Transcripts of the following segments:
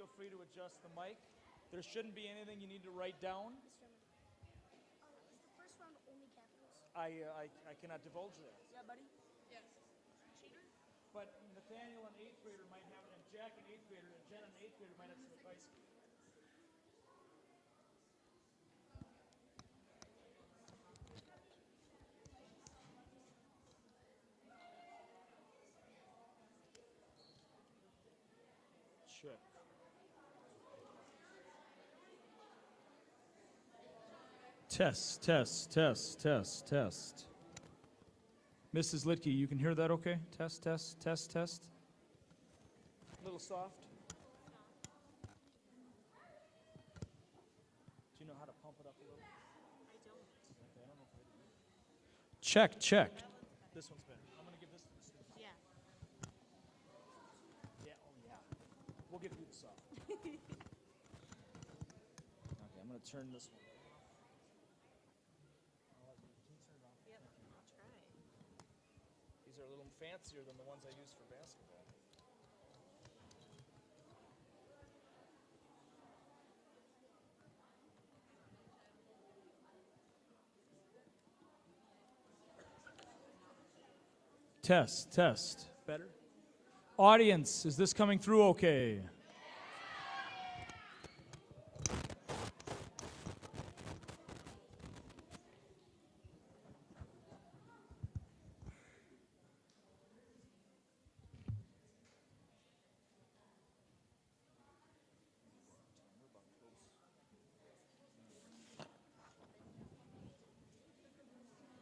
feel free to adjust the mic. There shouldn't be anything you need to write down. Is the first round only capitals? I cannot divulge that. Yeah, buddy. Yes. Cheater? But Nathaniel, an 8th grader, might have it, and Jack, an 8th grader, and Jen, an 8th grader, might have some advice. Check. Test, test, test, test, test. Mrs. Litke, you can hear that okay? Test, test, test, test. A little soft. Do you know how to pump it up a little? I don't. Okay, I don't know if I do. Check, check. This one's better. I'm going to give this to the students. Yeah. Yeah, oh yeah. We'll give you the soft. Okay, I'm going to turn this one. Yep. I'll try. These are a little fancier than the ones I use for basketball. Test, test. Better? Audience, is this coming through okay?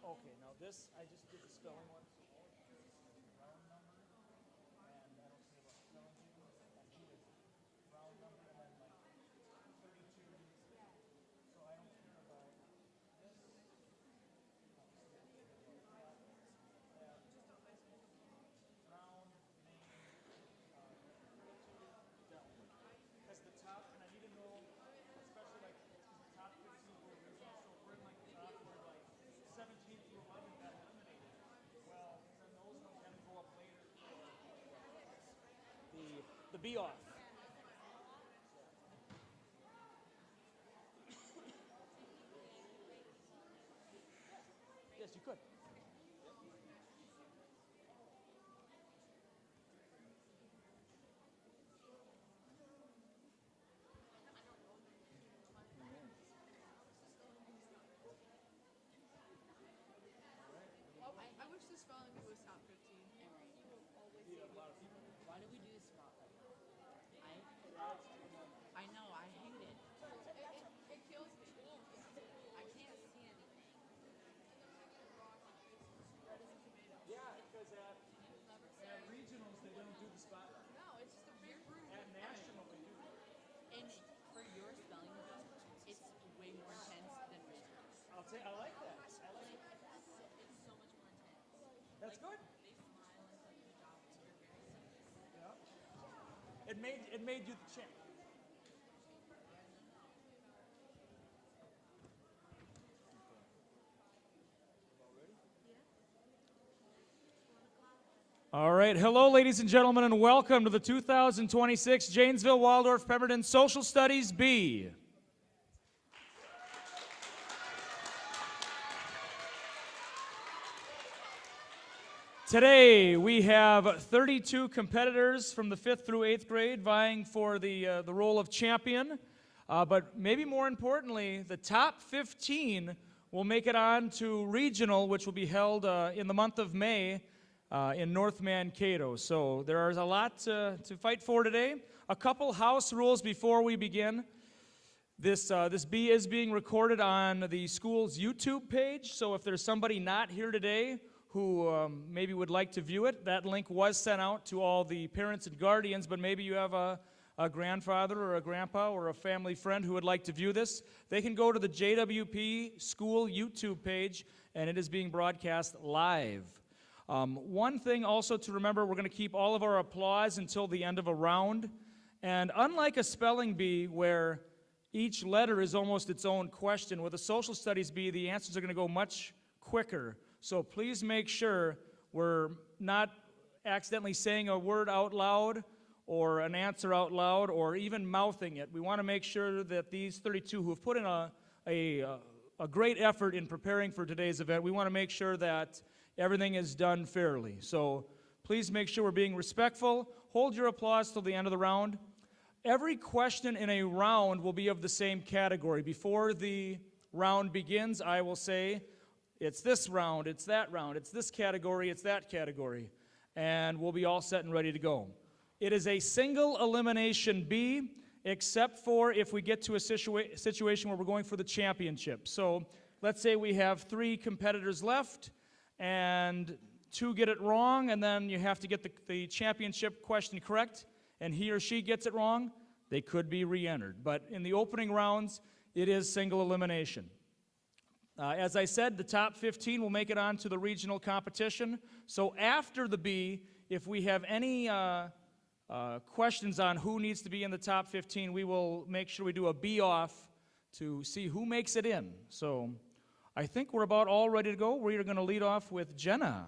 Okay, now this, I just did the spelling one. Round number, and I don't care about spelling bee. Round number, and then like 32. So I don't care about this. Round, name, down. Because the top, and I need to know, especially like the top 15 for a reason. So if we're in like the top, we're like 17 through 11 got eliminated. Well, then those ones have to go up later for the be off. Yes, you could. I wish the spelling bee was top 15. Why do we do this spot? I know, I hate it. It kills me. I can't see anything. Yeah, because at regionals they don't do the spotlight. No, it's just a big room. At national they do. And for your spelling bee, it's way more intense than regionals. I like that. I like it. It's so much more intense. That's good. They smile and say good job, so you're very serious. Yeah. It made you the champ. All right. Hello, ladies and gentlemen, and welcome to the 2026 Janesville Waldorf Pemberton Social Studies Bee. Today, we have 32 competitors from the 5th through 8th grade vying for the role of champion. But maybe more importantly, the top 15 will make it on to regional, which will be held in the month of May in North Mankato. So there is a lot to fight for today. A couple house rules before we begin. This bee is being recorded on the school's YouTube page, so if there's somebody not here today who maybe would like to view it, that link was sent out to all the parents and guardians, but maybe you have a grandfather or a grandpa or a family friend who would like to view this. They can go to the JWP school YouTube page, and it is being broadcast live. One thing also to remember, we're going to keep all of our applause until the end of a round, and unlike a spelling bee where each letter is almost its own question, with a social studies bee, the answers are going to go much quicker. So please make sure we're not accidentally saying a word out loud or an answer out loud or even mouthing it. We want to make sure that these 32 who have put in a great effort in preparing for today's event, we want to make sure that everything is done fairly. So please make sure we're being respectful. Hold your applause till the end of the round. Every question in a round will be of the same category. Before the round begins, I will say, it's this round, it's that round, it's this category, it's that category. And we'll be all set and ready to go. It is a single elimination bee, except for if we get to a situation where we're going for the championship. So let's say we have 3 competitors left, and 2 get it wrong, and then you have to get the championship question correct, and he or she gets it wrong, they could be re-entered. But in the opening rounds, it is single elimination. As I said, the top 15 will make it on to the regional competition. So after the bee, if we have any questions on who needs to be in the top 15, we will make sure we do a bee off to see who makes it in. So I think we're about all ready to go. We're going to lead off with Jenna.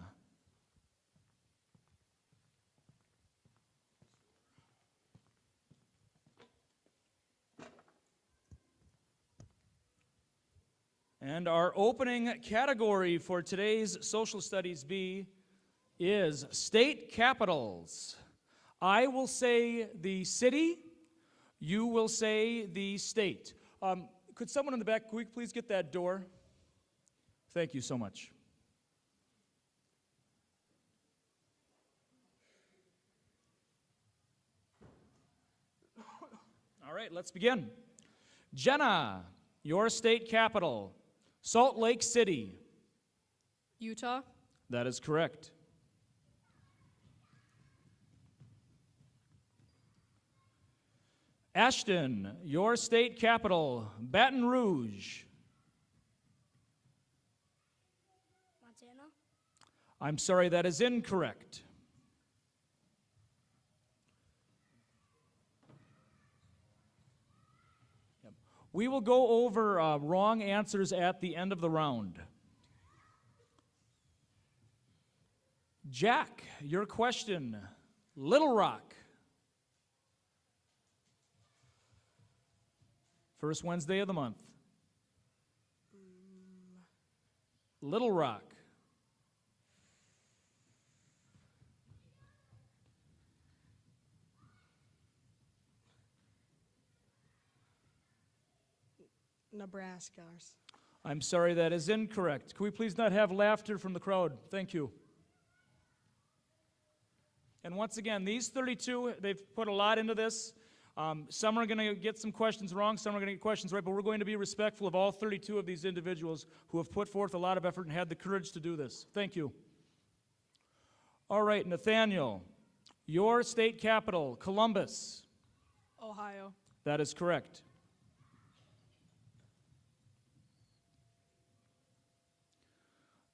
And our opening category for today's Social Studies Bee is state capitals. I will say the city, you will say the state. Could someone in the back quick please get that door? Thank you so much. All right, let's begin. Jenna, your state capital. Salt Lake City. Utah. That is correct. Ashton, your state capital. Baton Rouge. Montana. I'm sorry, that is incorrect. We will go over wrong answers at the end of the round. Jack, your question. Little Rock. First Wednesday of the month. Little Rock. Nebraska. I'm sorry, that is incorrect. Can we please not have laughter from the crowd? Thank you. And once again, these 32, they've put a lot into this. Some are going to get some questions wrong, some are going to get questions right, but we're going to be respectful of all 32 of these individuals who have put forth a lot of effort and had the courage to do this. Thank you. All right, Nathaniel, your state capital, Columbus. Ohio. That is correct.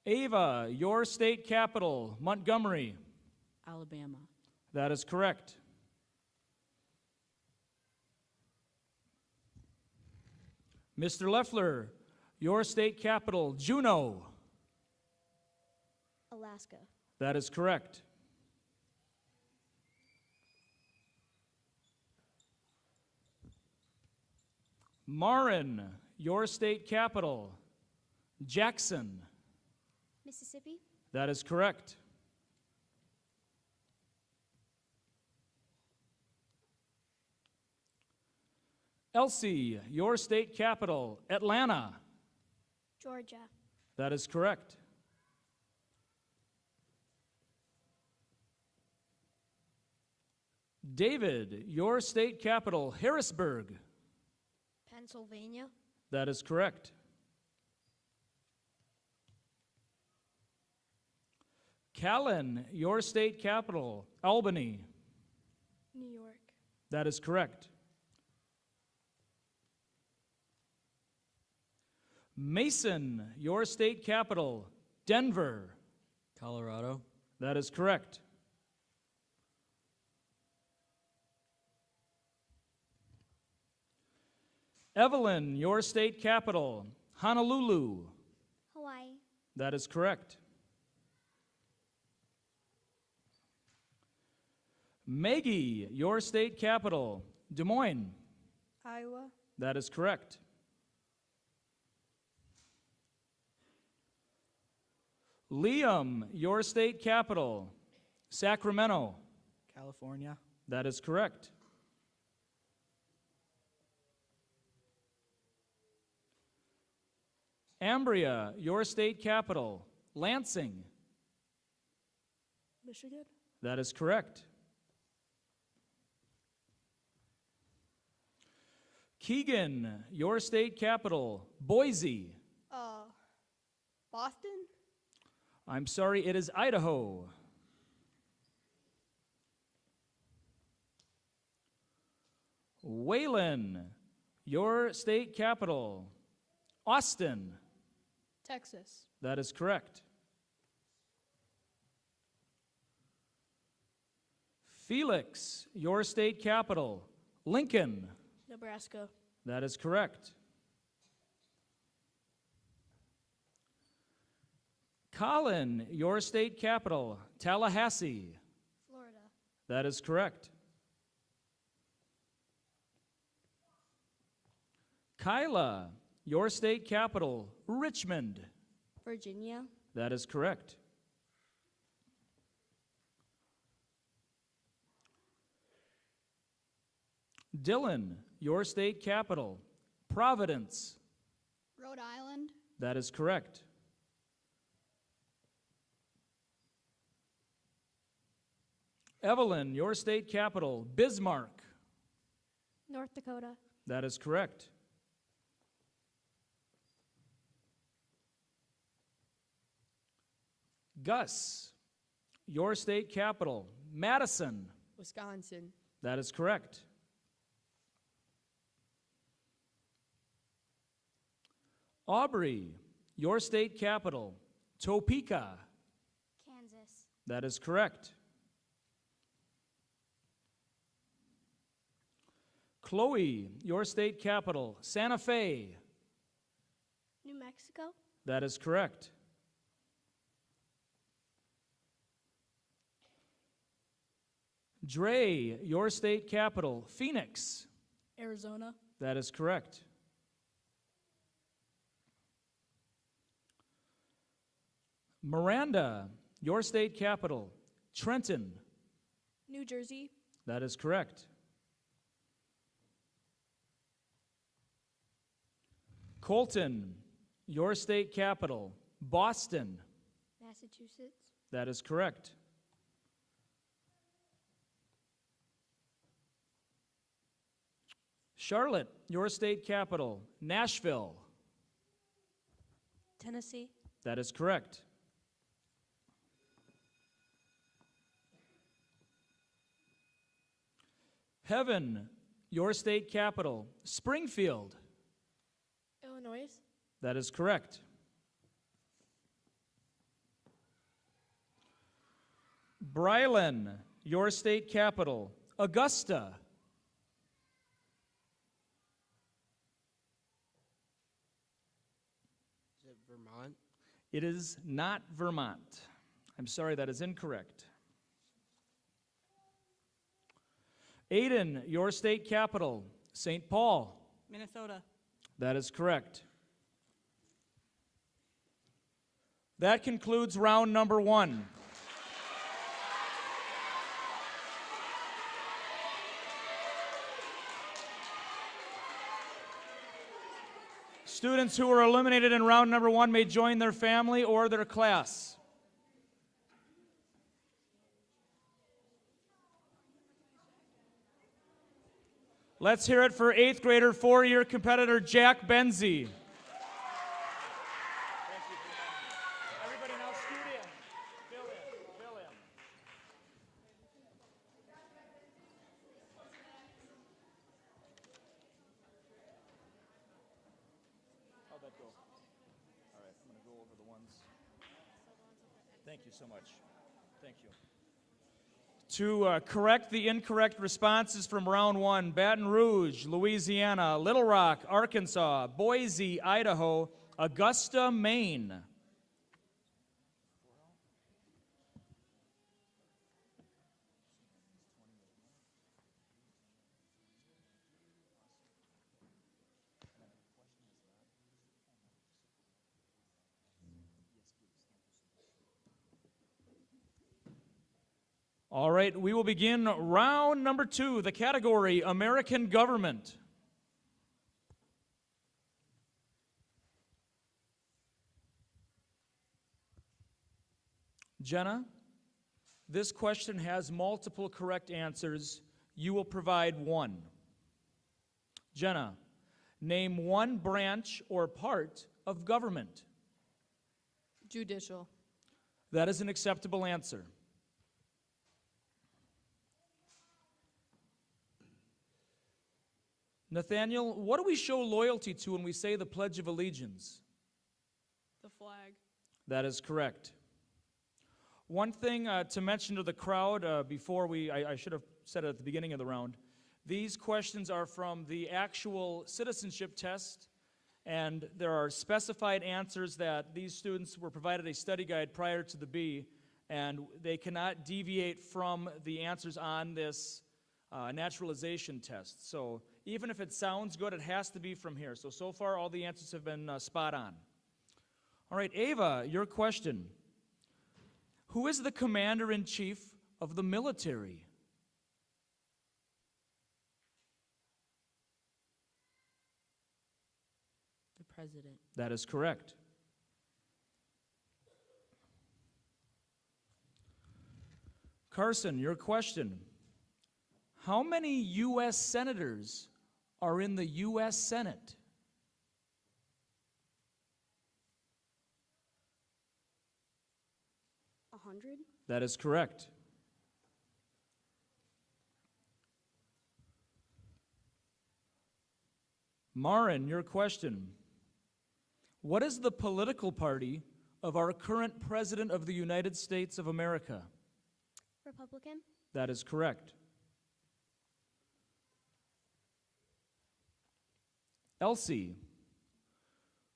Ava, your state capital, Montgomery. Alabama. That is correct. Mr. Leffler, your state capital, Juneau. Alaska. That is correct. Marin, your state capital, Jackson. Mississippi. That is correct. Elsie, your state capital, Atlanta. Georgia. That is correct. David, your state capital, Harrisburg. Pennsylvania. That is correct. Callan, your state capital, Albany. New York. That is correct. Mason, your state capital, Denver. Colorado. That is correct. Evelyn, your state capital, Honolulu. Hawaii. That is correct. Maggie, your state capital. Des Moines. Iowa. That is correct. Liam, your state capital. Sacramento. California. That is correct. Ambria, your state capital. Lansing. Michigan. That is correct. Keegan, your state capital. Boise. Boston. I'm sorry, it is Idaho. Waylon, your state capital. Austin. Texas. That is correct. Felix, your state capital. Lincoln. Nebraska. That is correct. Colin, your state capital. Tallahassee. Florida. That is correct. Kyla, your state capital. Richmond. Virginia. That is correct. Dylan, your state capital. Providence. Rhode Island. That is correct. Evelyn, your state capital. Bismarck. North Dakota. That is correct. Gus, your state capital. Madison. Wisconsin. That is correct. Aubrey, your state capital. Topeka. Kansas. That is correct. Chloe, your state capital. Santa Fe. New Mexico. That is correct. Dre, your state capital. Phoenix. Arizona. That is correct. Miranda, your state capital. Trenton. New Jersey. That is correct. Colton, your state capital. Boston. Massachusetts. That is correct. Charlotte, your state capital. Nashville. Tennessee. That is correct. Heaven, your state capital. Springfield. Illinois. That is correct. Brylan, your state capital. Augusta. Is it Vermont? It is not Vermont. I'm sorry, that is incorrect. Aiden, your state capital. St. Paul. Minnesota. That is correct. That concludes round number 1. Students who were eliminated in round number 1 may join their family or their class. Let's hear it for 8th grader, 4-year competitor Jack Benzie. Everybody now scoot in. Fill in. How'd that go? All right, I'm going to go over the ones. Thank you so much. Thank you. To correct the incorrect responses from round 1, Baton Rouge, Louisiana, Little Rock, Arkansas, Boise, Idaho, Augusta, Maine. All right, we will begin round number 2, the category American Government. Jenna, this question has multiple correct answers. You will provide one. Jenna, name one branch or part of government. Judicial. That is an acceptable answer. Nathaniel, what do we show loyalty to when we say the Pledge of Allegiance? The flag. That is correct. One thing to mention to the crowd before I should have said it at the beginning of the round, these questions are from the actual citizenship test, and there are specified answers that these students were provided a study guide prior to the Bee, and they cannot deviate from the answers on this naturalization test. So even if it sounds good, it has to be from here. So far, all the answers have been spot on. All right, Ava, your question. Who is the commander-in-chief of the military? The president. That is correct. Carson, your question. How many U.S. senators are in the U.S. Senate? A 100? That is correct. Marin, your question. What is the political party of our current President of the United States of America? Republican? That is correct. Elsie,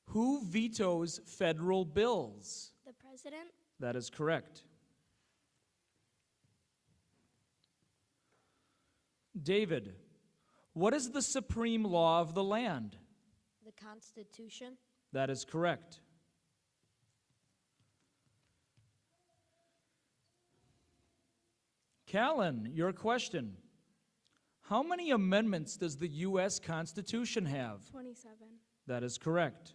who vetoes federal bills? The president? That is correct. David, what is the supreme law of the land? The Constitution? That is correct. Callan, your question. How many amendments does the U.S. Constitution have? 27. That is correct.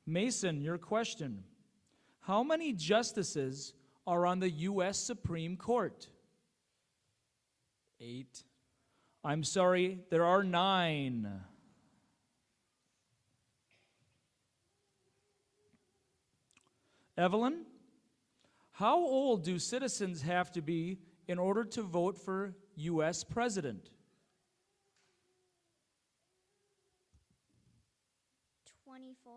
Mason, your question. How many justices are on the U.S. Supreme Court? 8. I'm sorry, there are 9. Evelyn, how old do citizens have to be in order to vote for U.S. President? 24.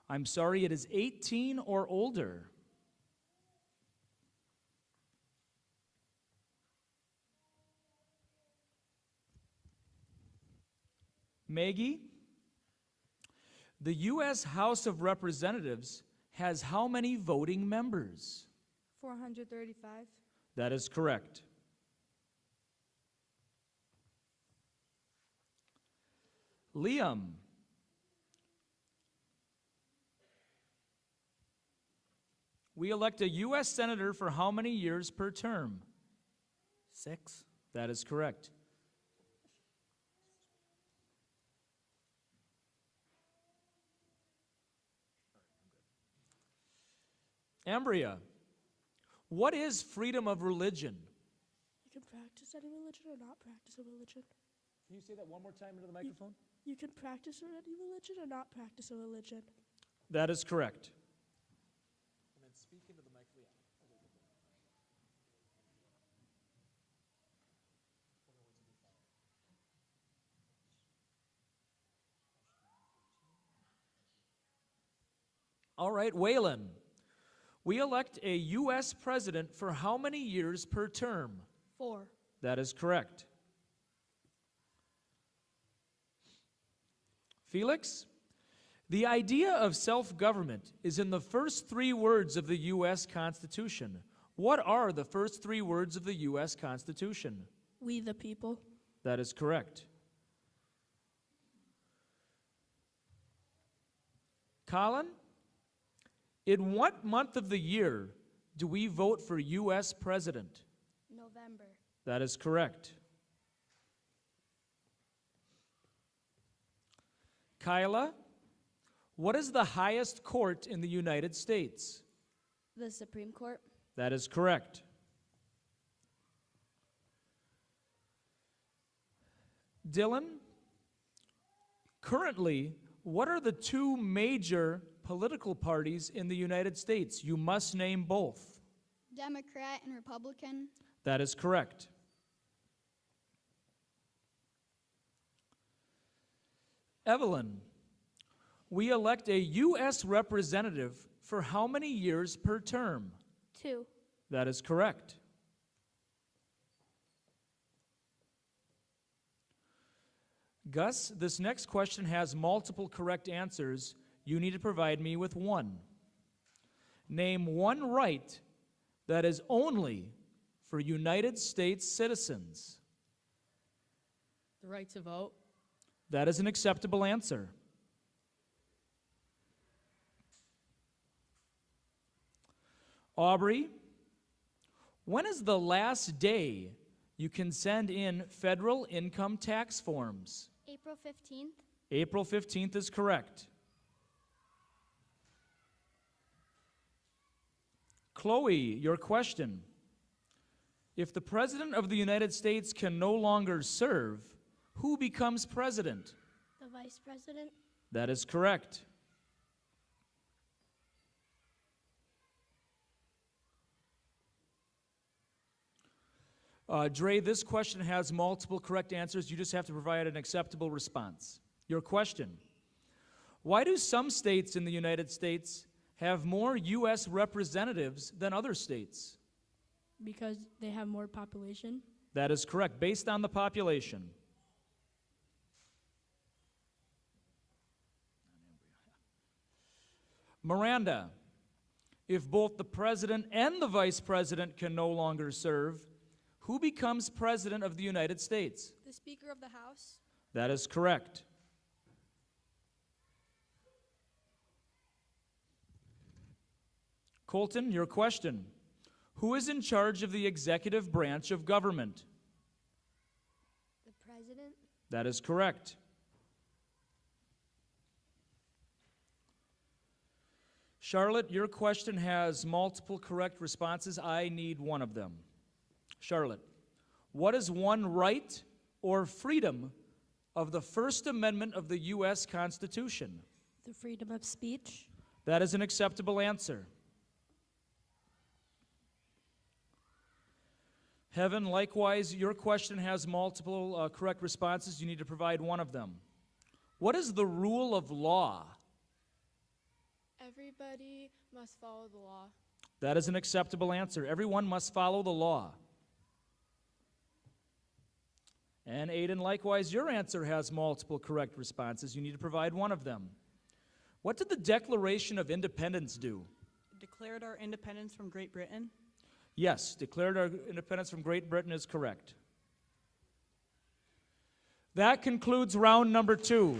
I'm sorry, it is 18 or older. Maggie, the U.S. House of Representatives has how many voting members? 435. That is correct. Liam, we elect a U.S. Senator for how many years per term? 6. That is correct. Ambria, what is freedom of religion? You can practice any religion or not practice a religion. Can you say that one more time into the microphone? You can practice any religion or not practice a religion. That is correct. And then speak into the microphone. All right, Waylon. We elect a U.S. president for how many years per term? 4. That is correct. Felix, the idea of self-government is in the first 3 words of the U.S. Constitution. What are the first 3 words of the U.S. Constitution? We the people. That is correct. Colin, In what month of the year do we vote for U.S. President? November. That is correct. Kyla, what is the highest court in the United States? The Supreme Court. That is correct. Dylan, currently, what are the two major political parties in the United States? You must name both. Democrat and Republican. That is correct. Evelyn, we elect a U.S. representative for how many years per term? 2. That is correct. Gus, this next question has multiple correct answers. You need to provide me with one. Name one right that is only for United States citizens. The right to vote. That is an acceptable answer. Aubrey, when is the last day you can send in federal income tax forms? April 15th. April 15th is correct. Chloe, your question. If the President of the United States can no longer serve, who becomes president? The Vice President. That is correct. Dre, this question has multiple correct answers. You just have to provide an acceptable response. Your question: why do some states in the United States have more U.S. representatives than other states? Because they have more population. That is correct, based on the population. Miranda, if both the president and the vice president can no longer serve, who becomes president of the United States? The Speaker of the House. That is correct. Colton, your question. Who is in charge of the executive branch of government? The President. That is correct. Charlotte, your question has multiple correct responses. I need one of them. Charlotte, what is one right or freedom of the First Amendment of the U.S. Constitution? The freedom of speech. That is an acceptable answer. Heaven, likewise, your question has multiple correct responses. You need to provide one of them. What is the rule of law? Everybody must follow the law. That is an acceptable answer. Everyone must follow the law. And Aiden, likewise, your answer has multiple correct responses. You need to provide one of them. What did the Declaration of Independence do? Declared our independence from Great Britain. Yes, declared our independence from Great Britain is correct. That concludes round number 2.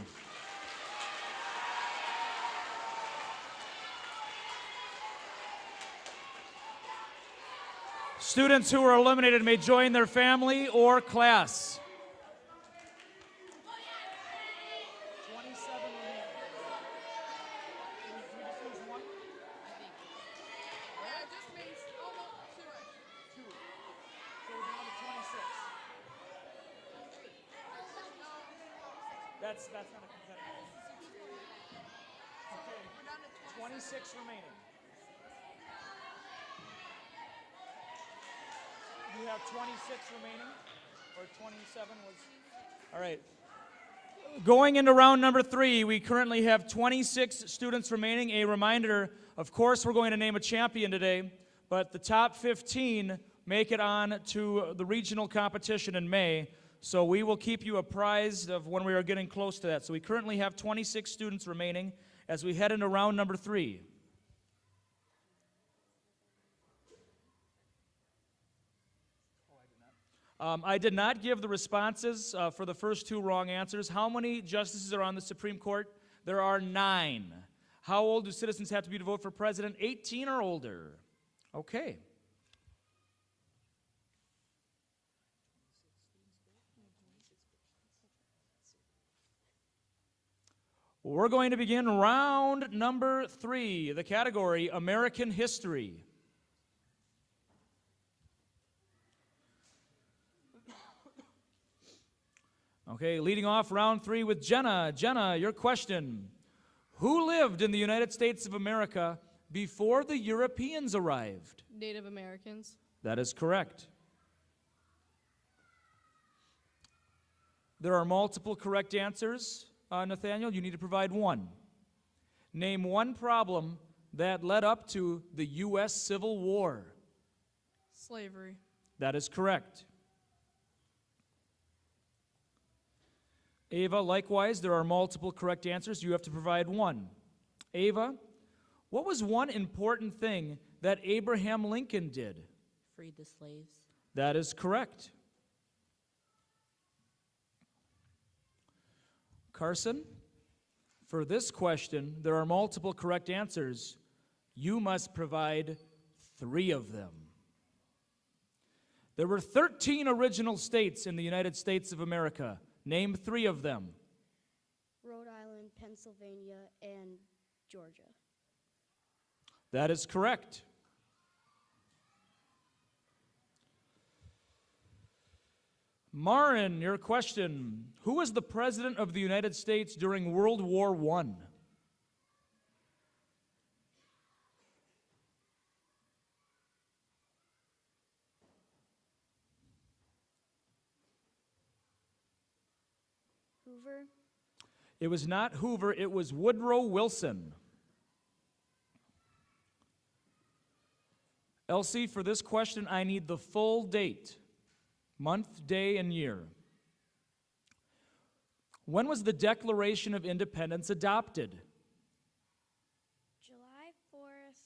Students who are eliminated may join their family or class. 27 remaining. We just lose one? Yeah, just means almost 2. 2. So we're down to 26. That's not a competitive. Okay, We're down to 26 remaining. You have 26 remaining, or 27 was... All right. Going into round number 3, we currently have 26 students remaining. A reminder, of course, we're going to name a champion today, but the top 15 make it on to the regional competition in May, so we will keep you apprised of when we are getting close to that. So we currently have 26 students remaining as we head into round number 3. I did not give the responses for the first 2 wrong answers. How many justices are on the Supreme Court? There are 9. How old do citizens have to be to vote for president? 18 or older. Okay. We're going to begin round number 3, the category American History. Okay, leading off round 3 with Jenna. Jenna, your question. Who lived in the United States of America before the Europeans arrived? Native Americans. That is correct. There are multiple correct answers, Nathaniel. You need to provide one. Name one problem that led up to the U.S. Civil War. Slavery. That is correct. Ava, likewise, there are multiple correct answers. You have to provide one. Ava, what was one important thing that Abraham Lincoln did? Freed the slaves. That is correct. Carson, for this question, there are multiple correct answers. You must provide 3 of them. There were 13 original states in the United States of America. Name 3 of them. Rhode Island, Pennsylvania, and Georgia. That is correct. Marin, your question. Who was the President of the United States during World War I? Hoover. It was not Hoover, it was Woodrow Wilson. Elsie, for this question, I need the full date, month, day, and year. When was the Declaration of Independence adopted? July 4th.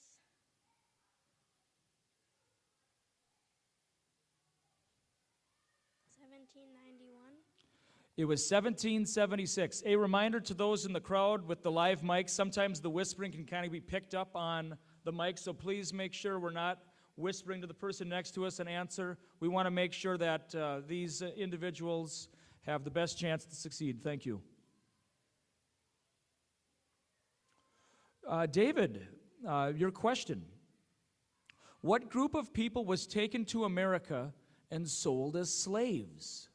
It was 1776. A reminder to those in the crowd with the live mics, sometimes the whispering can kind of be picked up on the mic, so please make sure we're not whispering to the person next to us an answer. We want to make sure that these individuals have the best chance to succeed. Thank you. David, your question. What group of people was taken to America and sold as slaves?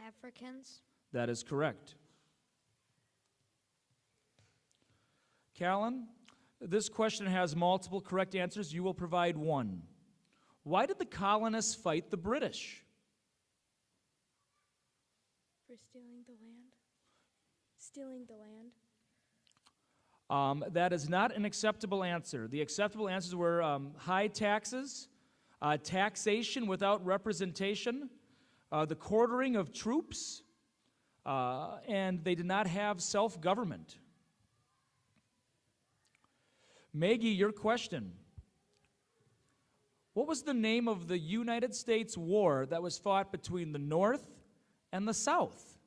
Africans. That is correct. Callan, this question has multiple correct answers. You will provide one. Why did the colonists fight the British? For stealing the land. Stealing the land. That is not an acceptable answer. The acceptable answers were high taxes, taxation without representation, the quartering of troops, and they did not have self-government. Maggie, your question. What was the name of the United States war that was fought between the North and the South?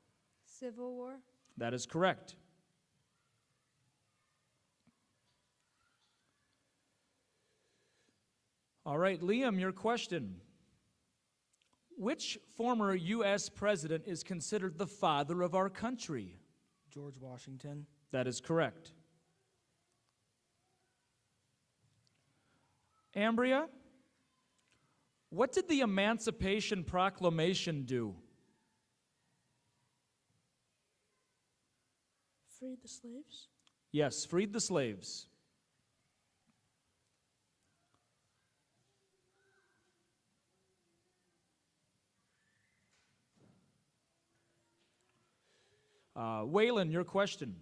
Civil War. That is correct. All right, Liam, your question. Which former U.S. president is considered the father of our country? George Washington. That is correct. Ambria, what did the Emancipation Proclamation do? Freed the slaves. Yes, freed the slaves. Waylon, your question.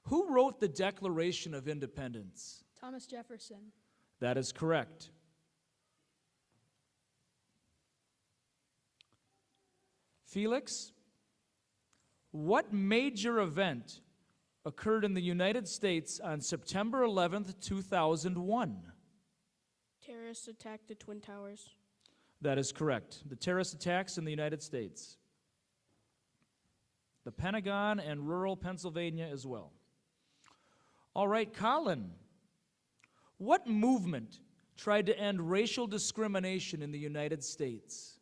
Who wrote the Declaration of Independence? Thomas Jefferson. That is correct. Felix, what major event occurred in the United States on September 11th, 2001? Terrorists attacked the Twin Towers. That is correct. The terrorist attacks in the United States. The Pentagon and rural Pennsylvania as well. All right, Colin. What movement tried to end racial discrimination in the United States?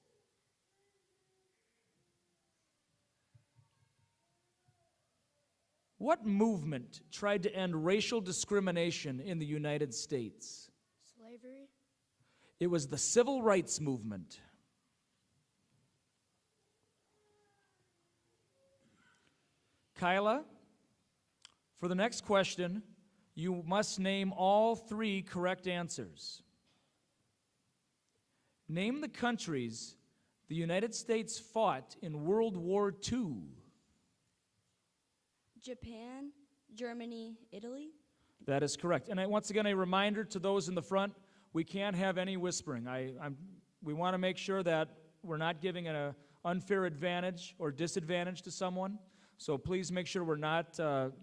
What movement tried to end racial discrimination in the United States? Slavery. It was the Civil Rights Movement. Kyla, for the next question, you must name all three correct answers. Name the countries the United States fought in World War II. Japan, Germany, Italy. That is correct. And once again, a reminder to those in the front, we can't have any whispering. We want to make sure that we're not giving an unfair advantage or disadvantage to someone. So please make sure we're not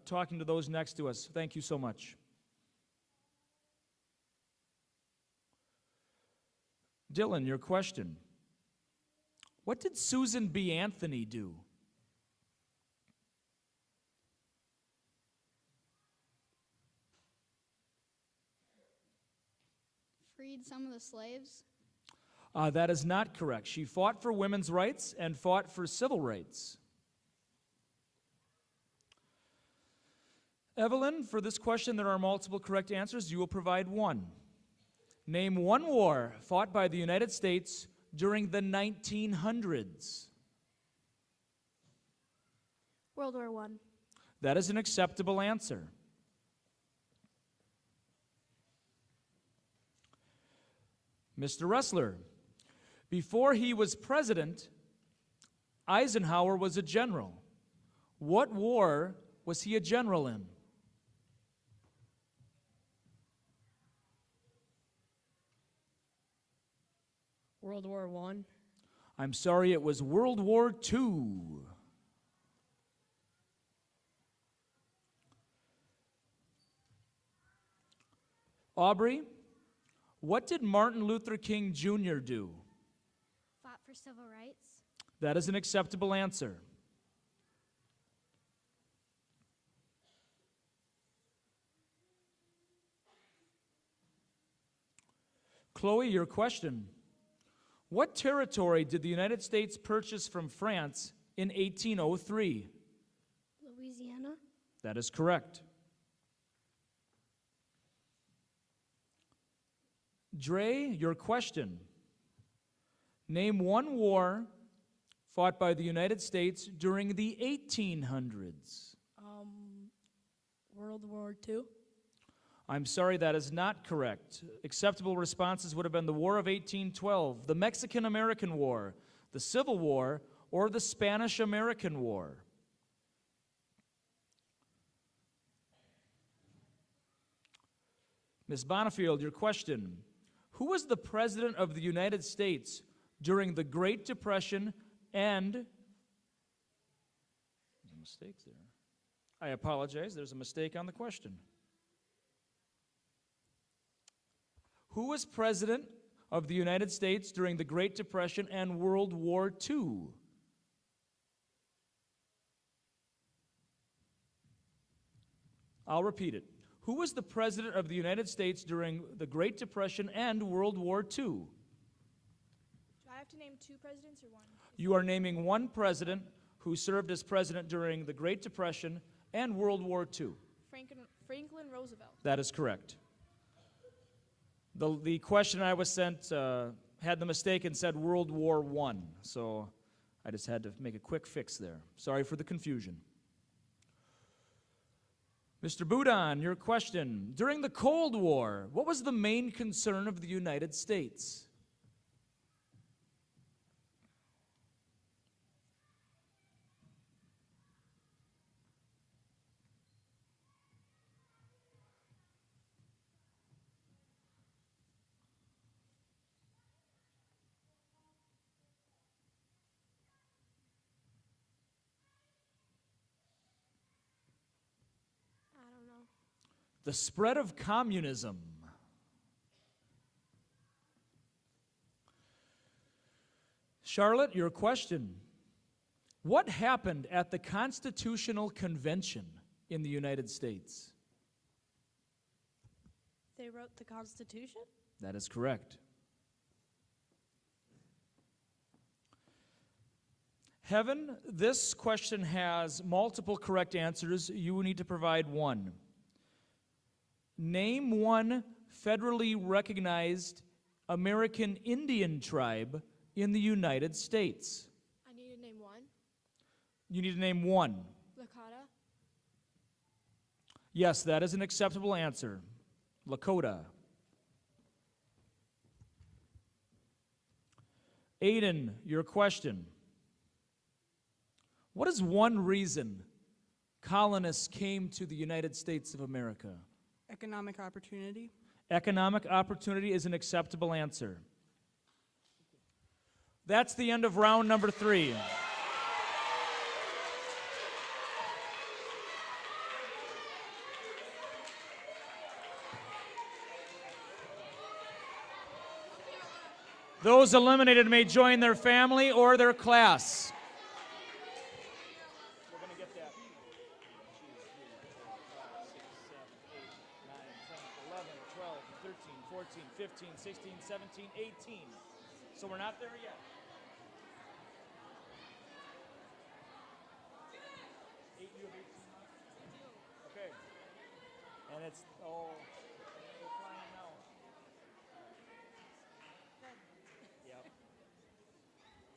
talking to those next to us. Thank you so much. Dylan, your question. What did Susan B. Anthony do? Freed some of the slaves. That is not correct. She fought for women's rights and fought for civil rights. Evelyn, for this question, there are multiple correct answers. You will provide one. Name one war fought by the United States during the 1900s. World War I. That is an acceptable answer. Mr. Ressler, before he was president, Eisenhower was a general. What war was he a general in? World War I. I'm sorry, it was World War II. Aubrey, what did Martin Luther King Jr. do? Fought for civil rights. That is an acceptable answer. Chloe, your question. What territory did the United States purchase from France in 1803? Louisiana. That is correct. Dre, your question. Name one war fought by the United States during the 1800s. World War II. I'm sorry, that is not correct. Acceptable responses would have been the War of 1812, the Mexican-American War, the Civil War, or the Spanish-American War. Ms. Bonifield, your question. Who was the President of the United States during the Great Depression and... There's a mistake there. I apologize, there's a mistake on the question. Who was President of the United States during the Great Depression and World War II? I'll repeat it. Who was the President of the United States during the Great Depression and World War II? Do I have to name two presidents or one? You are naming one president who served as president during the Great Depression and World War II. Franklin Roosevelt. That is correct. The question I was sent had the mistake and said World War I, so I just had to make a quick fix there. Sorry for the confusion. Mr. Boudon, your question. During the Cold War, what was the main concern of the United States? The spread of communism. Charlotte, your question. What happened at the Constitutional Convention in the United States? They wrote the Constitution? That is correct. Heaven, this question has multiple correct answers. You need to provide one. Name one federally recognized American Indian tribe in the United States. I need to name one. You need to name one. Lakota? Yes, that is an acceptable answer. Lakota. Aiden, your question. What is one reason colonists came to the United States of America? Economic opportunity. Economic opportunity is an acceptable answer. That's the end of round number 3. Those eliminated may join their family or their class. We're going to get that. 14, 15, 16, 17, 18. So we're not there yet. 8, you have 18 left? Okay. And it's, we're flying now. Yep.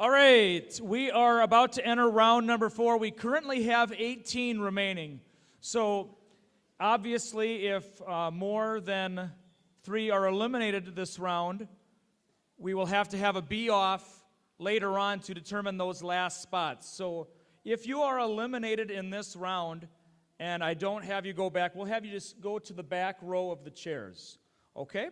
All right, we are about to enter round number 4. We currently have 18 remaining. So obviously, if more than 3 are eliminated this round, we will have to have a bee off later on to determine those last spots. So if you are eliminated in this round and I don't have you go back, we'll have you just go to the back row of the chairs, okay?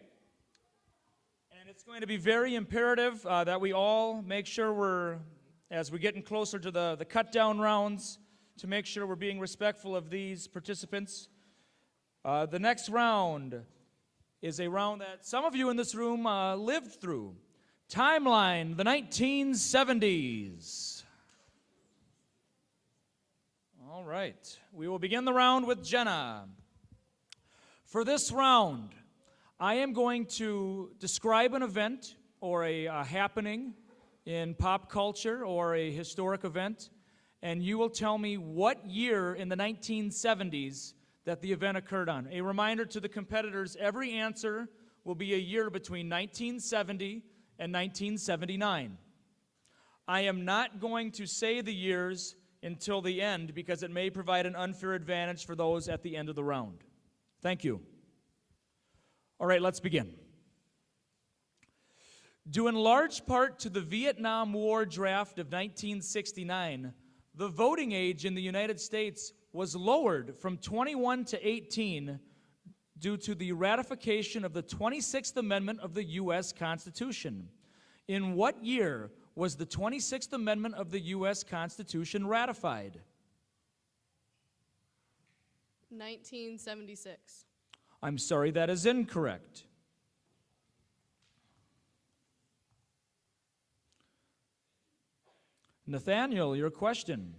And it's going to be very imperative that we all make sure as we're getting closer to the cut-down rounds, to make sure we're being respectful of these participants. The next round is a round that some of you in this room lived through. Timeline, the 1970s. All right, we will begin the round with Jenna. For this round, I am going to describe an event or a happening in pop culture or a historic event, and you will tell me what year in the 1970s that the event occurred on. A reminder to the competitors, every answer will be a year between 1970 and 1979. I am not going to say the years until the end because it may provide an unfair advantage for those at the end of the round. Thank you. All right, let's begin. Due in large part to the Vietnam War draft of 1969, the voting age in the United States was lowered from 21 to 18 due to the ratification of the 26th Amendment of the U.S. Constitution. In what year was the 26th Amendment of the U.S. Constitution ratified? 1976. I'm sorry, that is incorrect. Nathaniel, your question.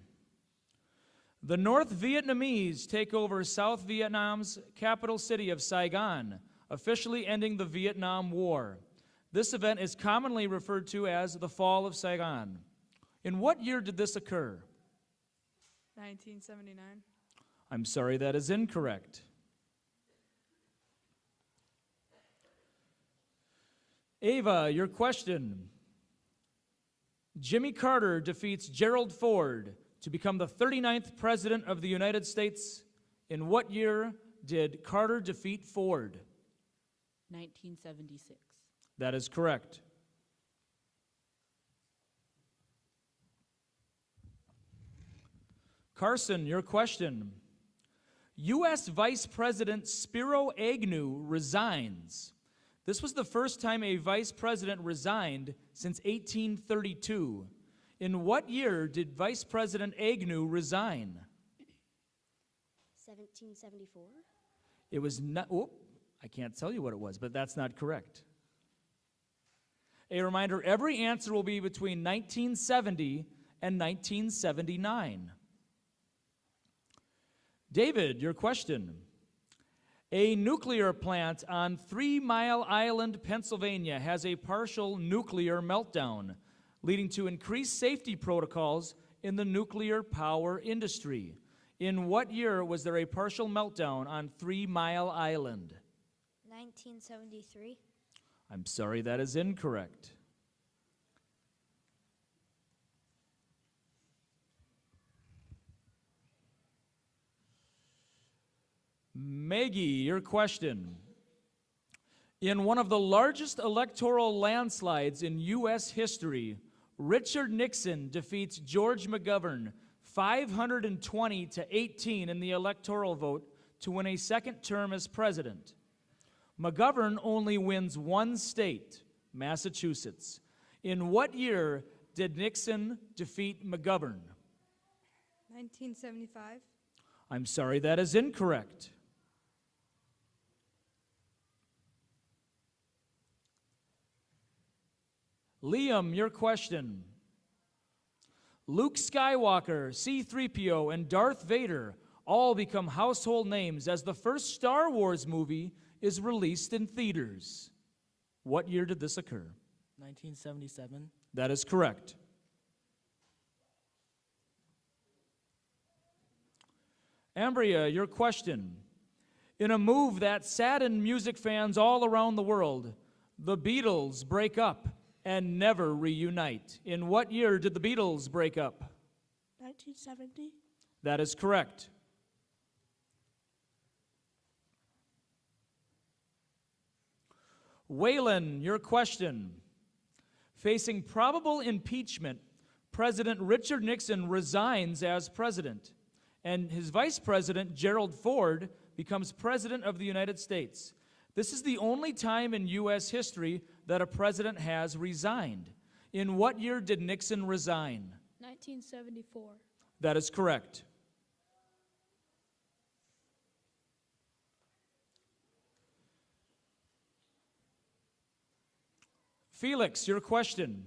The North Vietnamese take over South Vietnam's capital city of Saigon, officially ending the Vietnam War. This event is commonly referred to as the Fall of Saigon. In what year did this occur? 1979. I'm sorry, that is incorrect. Ava, your question. Jimmy Carter defeats Gerald Ford to become the 39th President of the United States. In what year did Carter defeat Ford? 1976. That is correct. Carson, your question. U.S. Vice President Spiro Agnew resigns. This was the first time a vice president resigned since 1832. In what year did Vice President Agnew resign? 1774. It was not, I can't tell you what it was, but that's not correct. A reminder, every answer will be between 1970 and 1979. David, your question. A nuclear plant on 3 Mile Island, Pennsylvania has a partial nuclear meltdown, leading to increased safety protocols in the nuclear power industry. In what year was there a partial meltdown on 3 Mile Island? 1973. I'm sorry, that is incorrect. Maggie, your question. In one of the largest electoral landslides in U.S. history, Richard Nixon defeats George McGovern 520 to 18 in the electoral vote to win a second term as president. McGovern only wins one state, Massachusetts. In what year did Nixon defeat McGovern? 1975. I'm sorry, that is incorrect. Liam, your question. Luke Skywalker, C-3PO, and Darth Vader all become household names as the first Star Wars movie is released in theaters. What year did this occur? 1977. That is correct. Ambria, your question. In a move that saddened music fans all around the world, the Beatles break up and never reunite. In what year did the Beatles break up? 1970. That is correct. Waylon, your question. Facing probable impeachment, President Richard Nixon resigns as president, and his vice president, Gerald Ford, becomes president of the United States. This is the only time in U.S. history that a president has resigned. In what year did Nixon resign? 1974. That is correct. Felix, your question.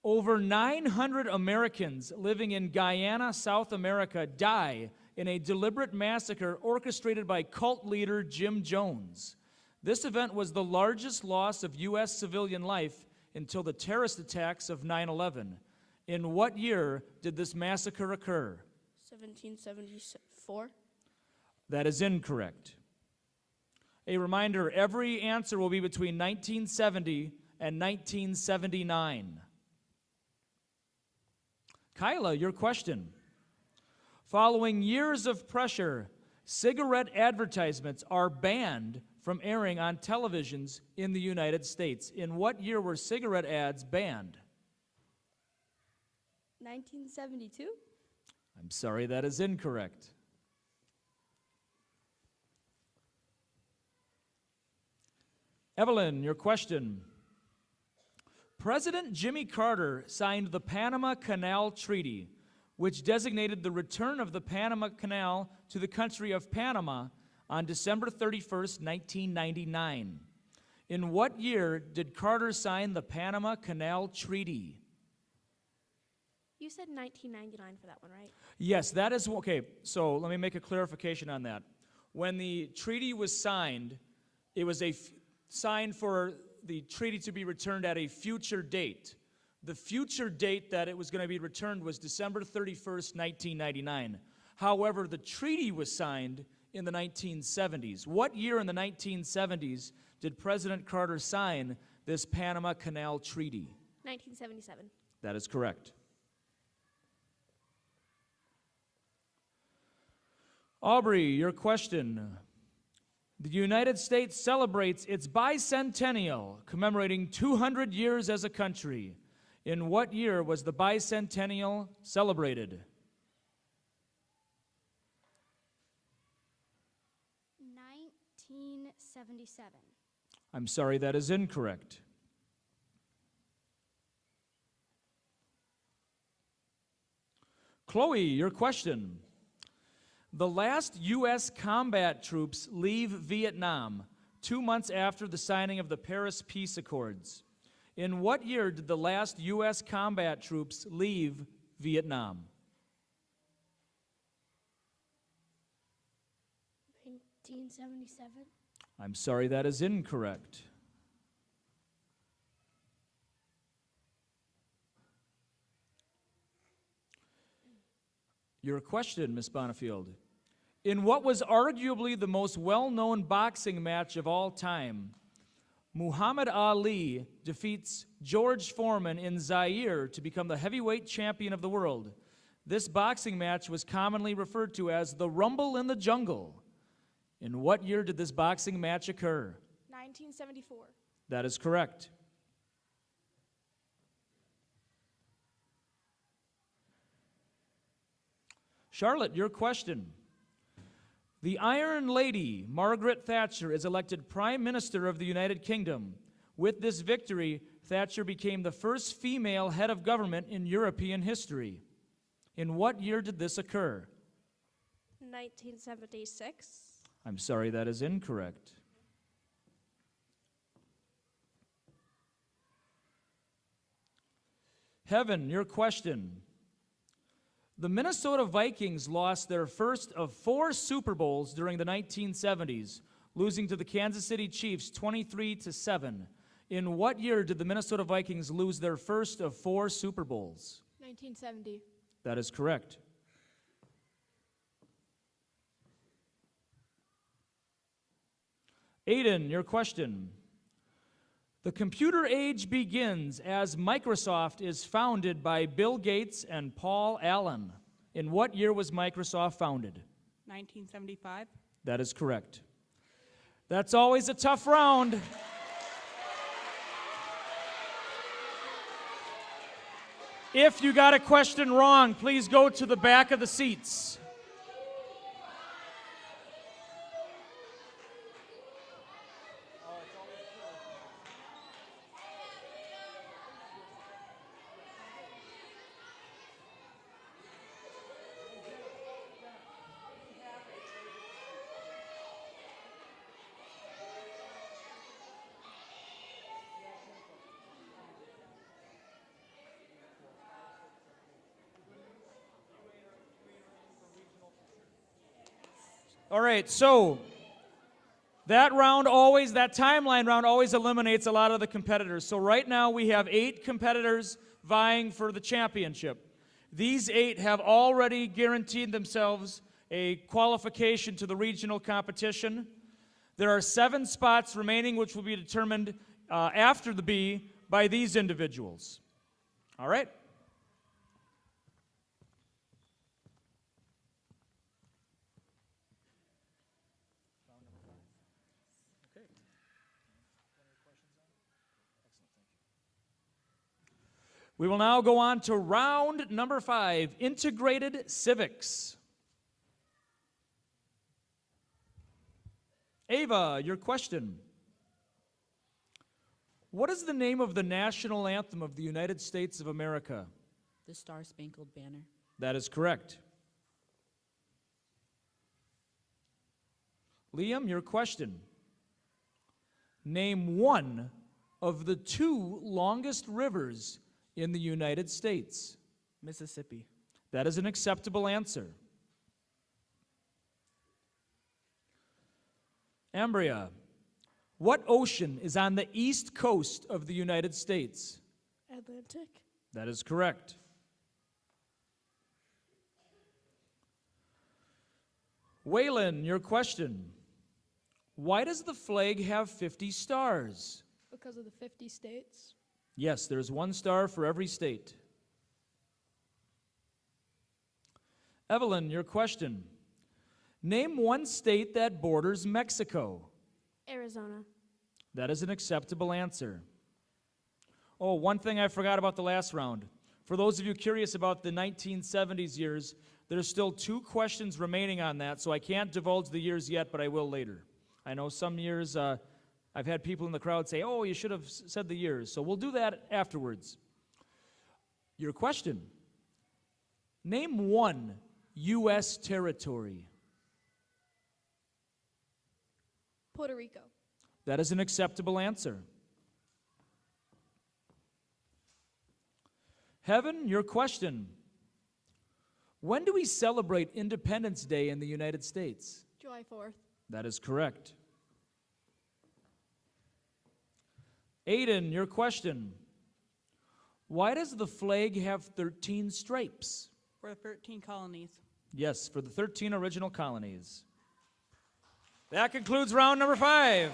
Over 900 Americans living in Guyana, South America, die in a deliberate massacre orchestrated by cult leader Jim Jones. This event was the largest loss of U.S. civilian life until the terrorist attacks of 9/11. In what year did this massacre occur? 1774. That is incorrect. A reminder, every answer will be between 1970 and 1979. Kyla, your question. Following years of pressure, cigarette advertisements are banned from airing on televisions in the United States. In what year were cigarette ads banned? 1972. I'm sorry, that is incorrect. Evelyn, your question. President Jimmy Carter signed the Panama Canal Treaty, which designated the return of the Panama Canal to the country of Panama on December 31st, 1999. In what year did Carter sign the Panama Canal Treaty? You said 1999 for that one, right? Yes, that is, okay, so let me make a clarification on that. When the treaty was signed, it was signed for the treaty to be returned at a future date. The future date that it was going to be returned was December 31st, 1999. However, the treaty was signed in the 1970s. What year in the 1970s did President Carter sign this Panama Canal Treaty? 1977. That is correct. Aubrey, your question. The United States celebrates its bicentennial, commemorating 200 years as a country. In what year was the bicentennial celebrated? 1977. I'm sorry, that is incorrect. Chloe, your question. The last U.S. combat troops leave Vietnam 2 months after the signing of the Paris Peace Accords. In what year did the last U.S. combat troops leave Vietnam? 1977. I'm sorry, that is incorrect. Your question, Miss Bonifield. In what was arguably the most well-known boxing match of all time, Muhammad Ali defeats George Foreman in Zaire to become the heavyweight champion of the world. This boxing match was commonly referred to as the Rumble in the Jungle. In what year did this boxing match occur? 1974. That is correct. Charlotte, your question. The Iron Lady, Margaret Thatcher, is elected Prime Minister of the United Kingdom. With this victory, Thatcher became the first female head of government in European history. In what year did this occur? 1976. I'm sorry, that is incorrect. Heaven, your question. The Minnesota Vikings lost their first of 4 Super Bowls during the 1970s, losing to the Kansas City Chiefs 23-7. In what year did the Minnesota Vikings lose their first of 4 Super Bowls? 1970. That is correct. Aiden, your question. The computer age begins as Microsoft is founded by Bill Gates and Paul Allen. In what year was Microsoft founded? 1975. That is correct. That's always a tough round. If you got a question wrong, please go to the back of the seats. All right, so that timeline round always eliminates a lot of the competitors. So right now we have 8 competitors vying for the championship. These 8 have already guaranteed themselves a qualification to the regional competition. There are 7 spots remaining, which will be determined after the Bee by these individuals. All right? We will now go on to round number 5, Integrated Civics. Ava, your question. What is the name of the national anthem of the United States of America? The Star Spangled Banner. That is correct. Liam, your question. Name one of the 2 longest rivers in the United States. Mississippi. That is an acceptable answer. Ambria, what ocean is on the east coast of the United States? Atlantic. That is correct. Waylon, your question. Why does the flag have 50 stars? Because of the 50 states. Yes, there's 1 star for every state. Evelyn, your question. Name 1 state that borders Mexico. Arizona. That is an acceptable answer. Oh, one thing I forgot about the last round. For those of you curious about the 1970s years, there's still 2 questions remaining on that, so I can't divulge the years yet, but I will later. I know some years I've had people in the crowd say, oh, you should have said the years. So we'll do that afterwards. Your question. Name 1 U.S. territory. Puerto Rico. That is an acceptable answer. Heaven, your question. When do we celebrate Independence Day in the United States? July 4th. That is correct. Aiden, your question. Why does the flag have 13 stripes? For 13 colonies. Yes, for the 13 original colonies. That concludes round number 5.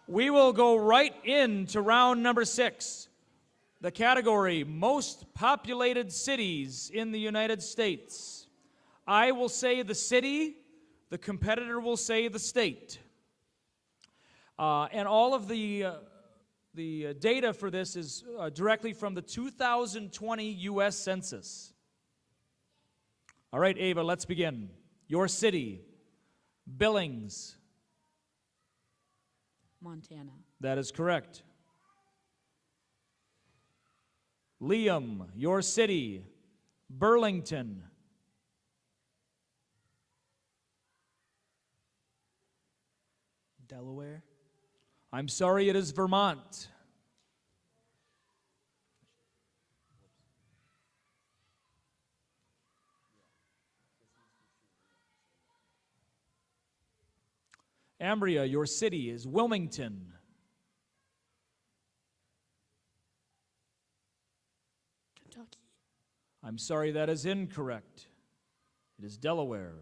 We will go right into round number 6. The category, most populated cities in the United States. I will say the city, the competitor will say the state. And all of the data for this is directly from the 2020 U.S. Census. All right, Ava, let's begin. Your city, Billings. Montana. That is correct. Liam, your city, Burlington. Delaware. I'm sorry, it is Vermont. Ambria, your city is Wilmington. Kentucky. I'm sorry, that is incorrect. It is Delaware.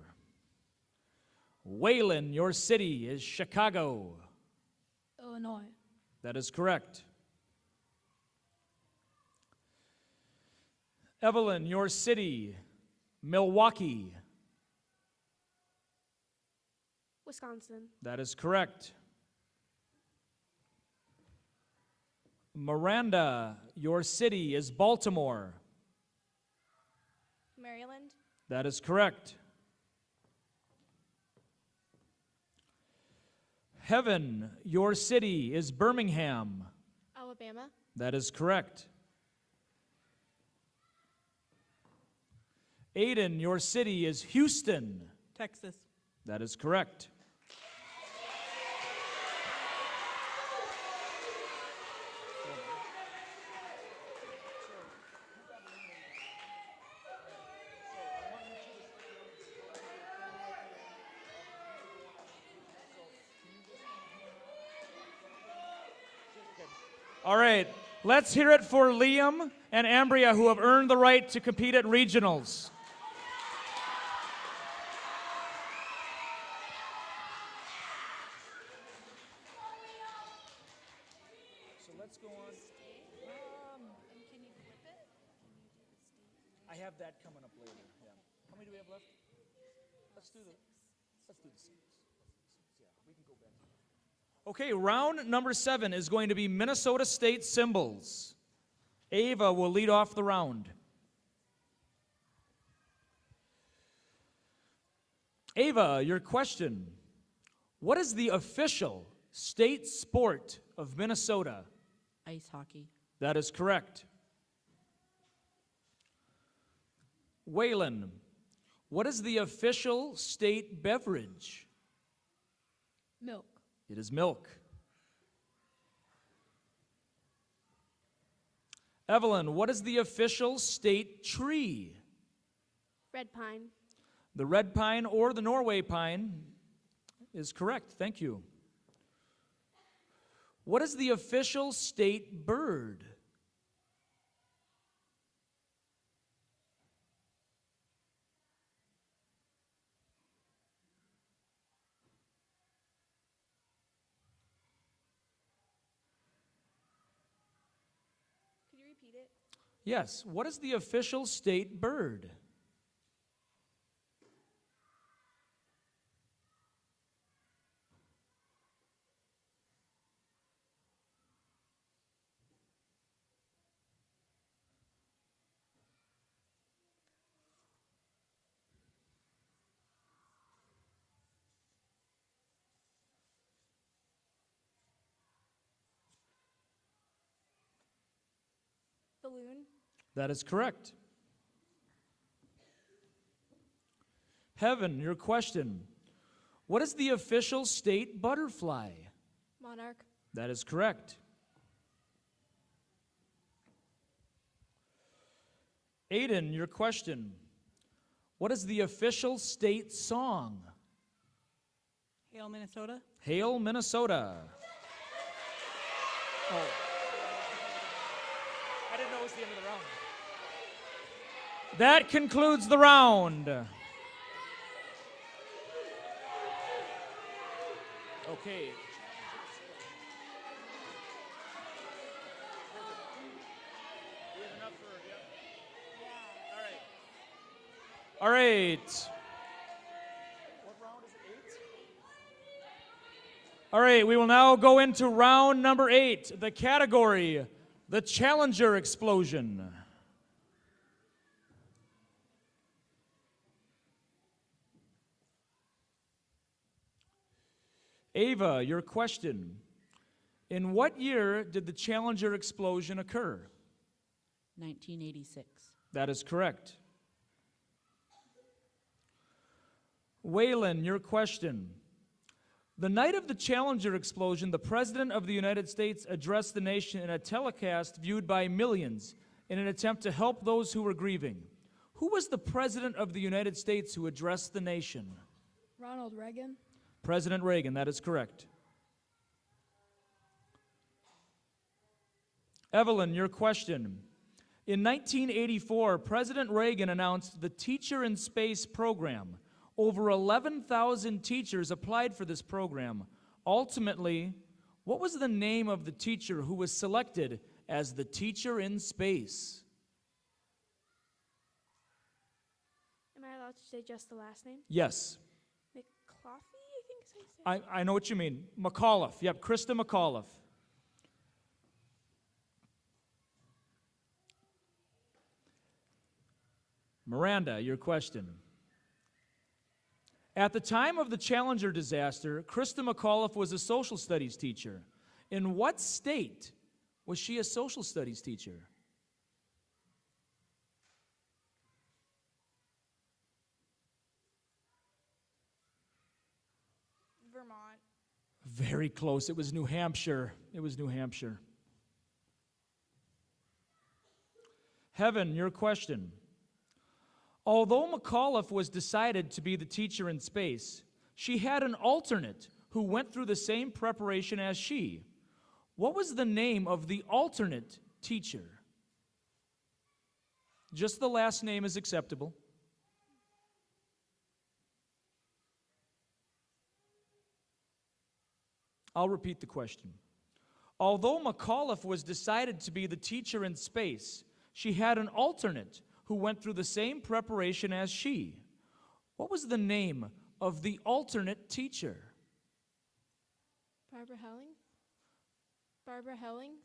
Waylon, your city is Chicago. Illinois. That is correct. Evelyn, your city, Milwaukee. Wisconsin. That is correct. Miranda, your city is Baltimore. Maryland. That is correct. Heaven, your city is Birmingham. Alabama. That is correct. Aiden, your city is Houston. Texas. That is correct. All right, let's hear it for Liam and Ambria, who have earned the right to compete at regionals. So let's go on. Can you flip it? I have that coming up later. Yeah. How many do we have left? Let's do the six. Yeah, we can go back. Okay, round number 7 is going to be Minnesota State symbols. Ava will lead off the round. Ava, your question. What is the official state sport of Minnesota? Ice hockey. That is correct. Waylon, what is the official state beverage? Milk. It is milk. Evelyn, what is the official state tree? Red pine. The red pine or the Norway pine is correct. Thank you. What is the official state bird? Could you repeat it? Yes. What is the official state bird? The loon. That is correct. Heaven, your question. What is the official state butterfly? Monarch. That is correct. Aiden, your question. What is the official state song? Hail, Minnesota. Hail, Minnesota. Oh. I didn't know it was the end of the round. That concludes the round. Okay. All right. What round is it? 8? All right, we will now go into round number 8, the category, the Challenger Explosion. Ava, your question. In what year did the Challenger explosion occur? 1986. That is correct. Waylon, your question. The night of the Challenger explosion, the President of the United States addressed the nation in a telecast viewed by millions in an attempt to help those who were grieving. Who was the President of the United States who addressed the nation? Ronald Reagan. President Reagan, that is correct. Evelyn, your question. In 1984, President Reagan announced the Teacher in Space program. Over 11,000 teachers applied for this program. Ultimately, what was the name of the teacher who was selected as the Teacher in Space? Am I allowed to say just the last name? Yes. McCloughy, I think is how you say it. I know what you mean. McAuliffe. Yep, Krista McAuliffe. Miranda, your question. At the time of the Challenger disaster, Krista McAuliffe was a social studies teacher. In what state was she a social studies teacher? Vermont. Very close. It was New Hampshire. It was New Hampshire. Heaven, your question. Although McAuliffe was decided to be the teacher in space, she had an alternate who went through the same preparation as she. What was the name of the alternate teacher? Just the last name is acceptable. I'll repeat the question. Although McAuliffe was decided to be the teacher in space, she had an alternate who went through the same preparation as she. What was the name of the alternate teacher? Barbara Helling? Barbara Hellings?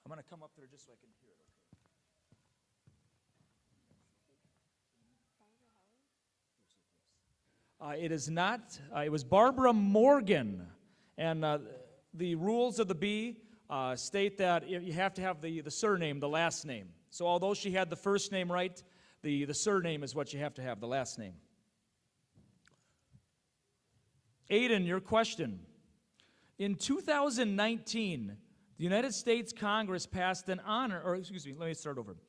I'm going to come up there just so I can hear it. It is not. It was Barbara Morgan. And the rules of the Bee state that you have to have the surname, the last name. So although she had the first name right, the surname is what you have to have, the last name. Aiden, your question. In 2019, the United States Congress passed an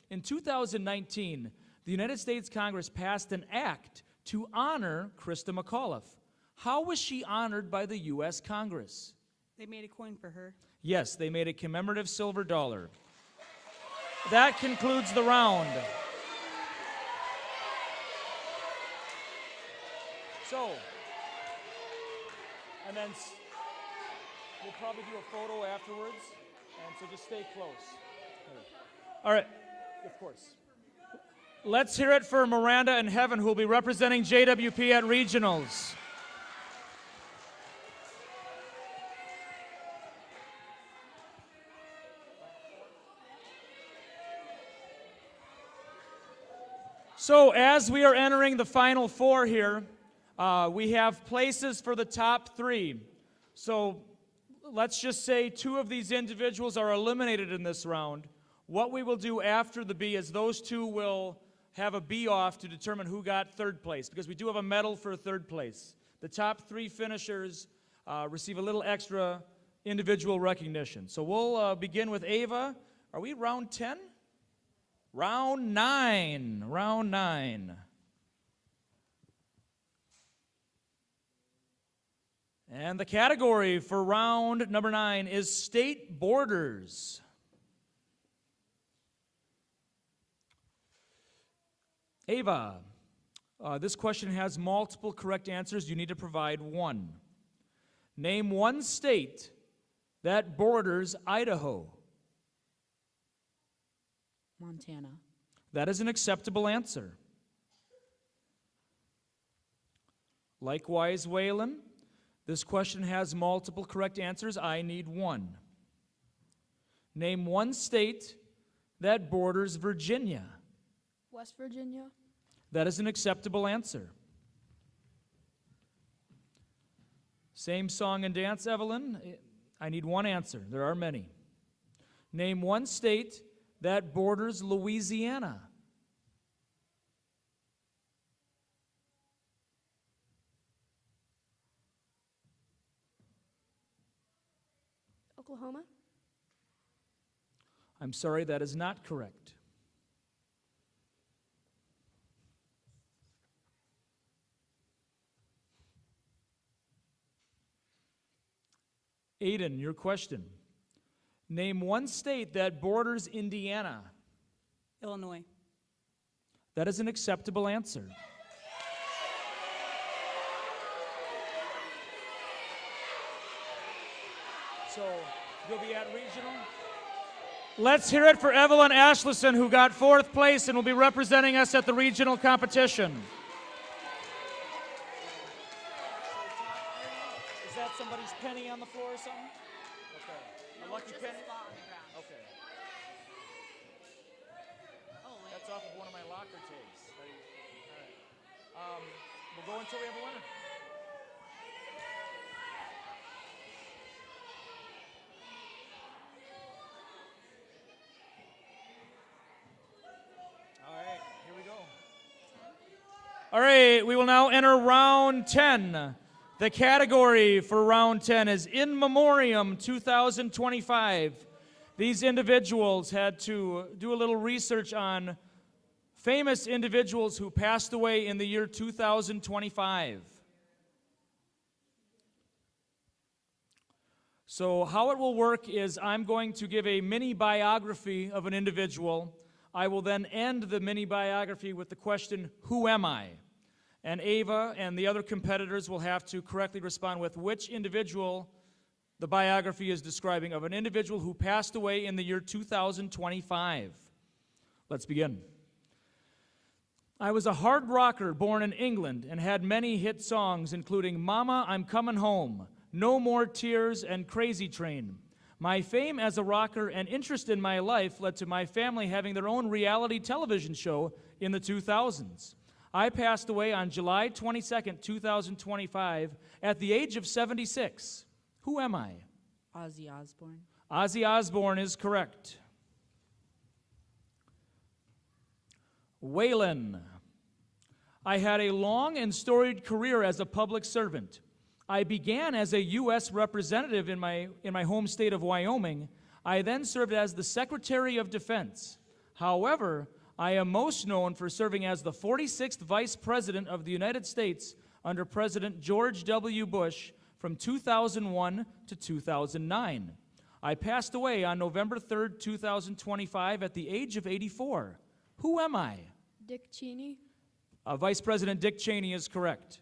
In 2019, the United States Congress passed an act to honor Krista McAuliffe. How was she honored by the U.S. Congress? They made a coin for her. Yes, they made a commemorative silver dollar. That concludes the round. So, and then we'll probably do a photo afterwards, and so just stay close. All right, of course. Let's hear it for Miranda and Heaven, who will be representing JWP at regionals. So as we are entering the final four here, we have places for the top three. So let's just say two of these individuals are eliminated in this round. What we will do after the Bee is those two will have a bee off to determine who got third place, because we do have a medal for third place. The top 3 finishers receive a little extra individual recognition. So we'll begin with Ava. Are we round 10? Round 9. Round 9. And the category for round number 9 is state borders. Ava, this question has multiple correct answers. You need to provide one. Name one state that borders Idaho. Montana. That is an acceptable answer. Likewise, Waylon, this question has multiple correct answers. I need one. Name one state that borders Virginia. West Virginia. That is an acceptable answer. Same song and dance, Evelyn. I need one answer. There are many. Name one state that borders Louisiana. Oklahoma. I'm sorry, that is not correct. Aiden, your question. Name one state that borders Indiana. Illinois. That is an acceptable answer. So, you'll be at regional? Let's hear it for Evelyn Ashlison, who got 4th place and will be representing us at the regional competition. Is that somebody's penny on the floor or something? Okay. A lucky penny? Okay. Oh, wait. That's off of one of my locker tapes. All right. We'll go until we have a winner. All right, here we go. All right, we will now enter round 10. The category for round 10 is In Memoriam 2025. These individuals had to do a little research on famous individuals who passed away in the year 2025. So how it will work is I'm going to give a mini biography of an individual. I will then end the mini biography with the question, who am I? And Ava and the other competitors will have to correctly respond with which individual the biography is describing of an individual who passed away in the year 2025. Let's begin. I was a hard rocker born in England and had many hit songs including Mama, I'm Coming Home, No More Tears, and Crazy Train. My fame as a rocker and interest in my life led to my family having their own reality television show in the 2000s. I passed away on July 22nd, 2025, at the age of 76. Who am I? Ozzy Osbourne. Ozzy Osbourne is correct. Waylon. I had a long and storied career as a public servant. I began as a U.S. representative in my home state of Wyoming. I then served as the Secretary of Defense. However, I am most known for serving as the 46th Vice President of the United States under President George W. Bush from 2001 to 2009. I passed away on November 3rd, 2025 at the age of 84. Who am I? Dick Cheney. Vice President Dick Cheney is correct.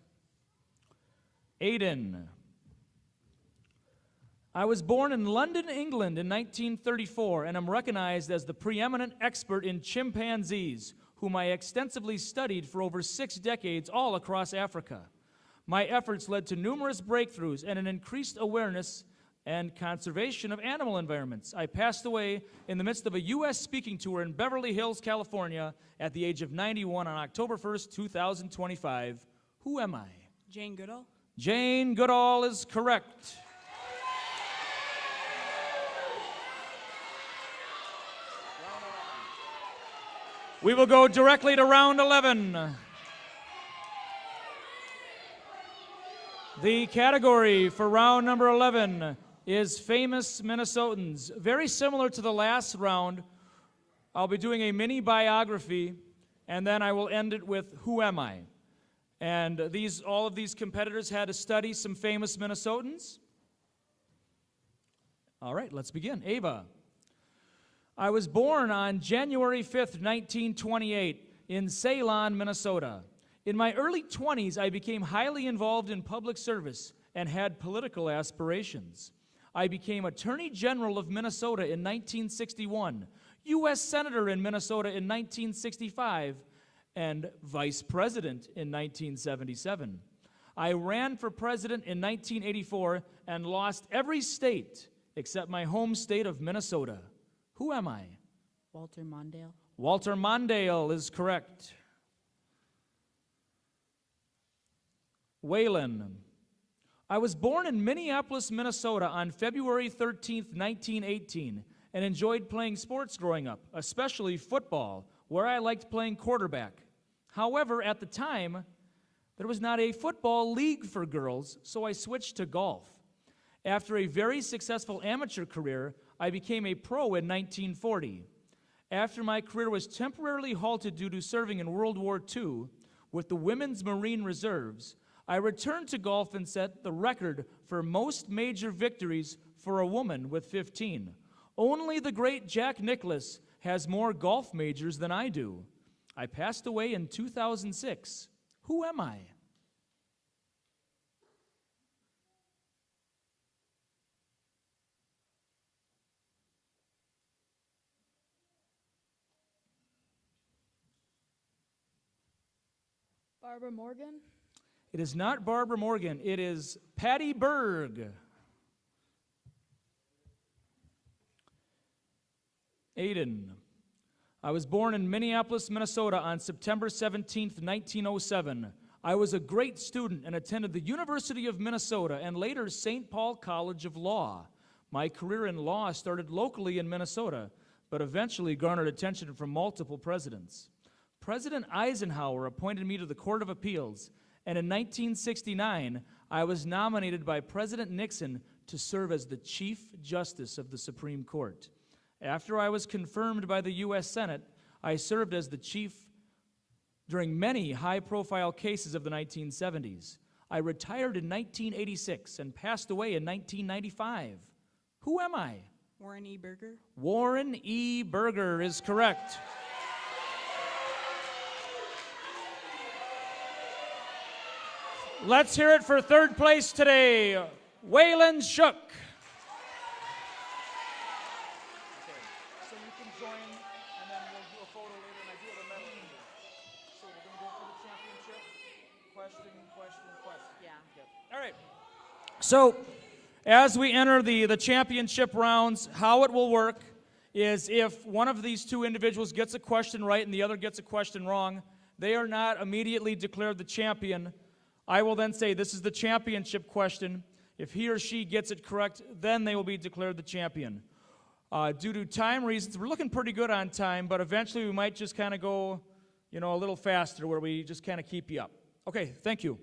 Aiden. I was born in London, England in 1934 and am recognized as the preeminent expert in chimpanzees, whom I extensively studied for over 6 decades all across Africa. My efforts led to numerous breakthroughs and an increased awareness and conservation of animal environments. I passed away in the midst of a U.S. speaking tour in Beverly Hills, California at the age of 91 on October 1st, 2025. Who am I? Jane Goodall. Jane Goodall is correct. We will go directly to round 11. The category for round number 11 is famous Minnesotans. Very similar to the last round, I'll be doing a mini biography, and then I will end it with Who Am I? And all of these competitors had to study some famous Minnesotans. All right, let's begin. Ava. I was born on January 5th, 1928 in Ceylon, Minnesota. In my early 20s, I became highly involved in public service and had political aspirations. I became Attorney General of Minnesota in 1961, U.S. Senator in Minnesota in 1965, and Vice President in 1977. I ran for president in 1984 and lost every state except my home state of Minnesota. Who am I? Walter Mondale. Walter Mondale is correct. Waylon. I was born in Minneapolis, Minnesota on February 13th, 1918, and enjoyed playing sports growing up, especially football, where I liked playing quarterback. However, at the time, there was not a football league for girls, so I switched to golf. After a very successful amateur career, I became a pro in 1940. After my career was temporarily halted due to serving in World War II with the Women's Marine Reserves, I returned to golf and set the record for most major victories for a woman with 15. Only the great Jack Nicklaus has more golf majors than I do. I passed away in 2006. Who am I? Barbara Morgan. It is not Barbara Morgan. It is Patty Berg. Aiden. I was born in Minneapolis, Minnesota on September 17th, 1907. I was a great student and attended the University of Minnesota and later St. Paul College of Law. My career in law started locally in Minnesota, but eventually garnered attention from multiple presidents. President Eisenhower appointed me to the Court of Appeals, and in 1969, I was nominated by President Nixon to serve as the Chief Justice of the Supreme Court. After I was confirmed by the U.S. Senate, I served as the chief during many high-profile cases of the 1970s. I retired in 1986 and passed away in 1995. Who am I? Warren E. Berger. Warren E. Berger is correct. Let's hear it for third place today, Waylon Shook. So you can join, and then we'll do a photo later, and I do have a medal for you. So we're going to go for the championship. Question. Yeah. All right. So as we enter the championship rounds, how it will work is if one of these two individuals gets a question right and the other gets a question wrong, they are not immediately declared the champion. I will then say, this is the championship question. If he or she gets it correct, then they will be declared the champion. Due to time reasons, we're looking pretty good on time, but eventually we might just kind of go, a little faster where we just kind of keep you up. Okay, thank you.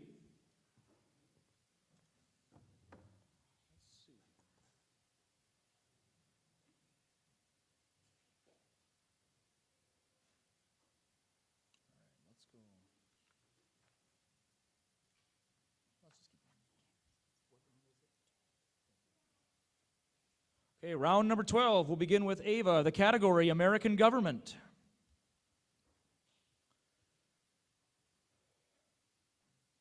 Okay, round number 12. We'll begin with Ava, the category American Government.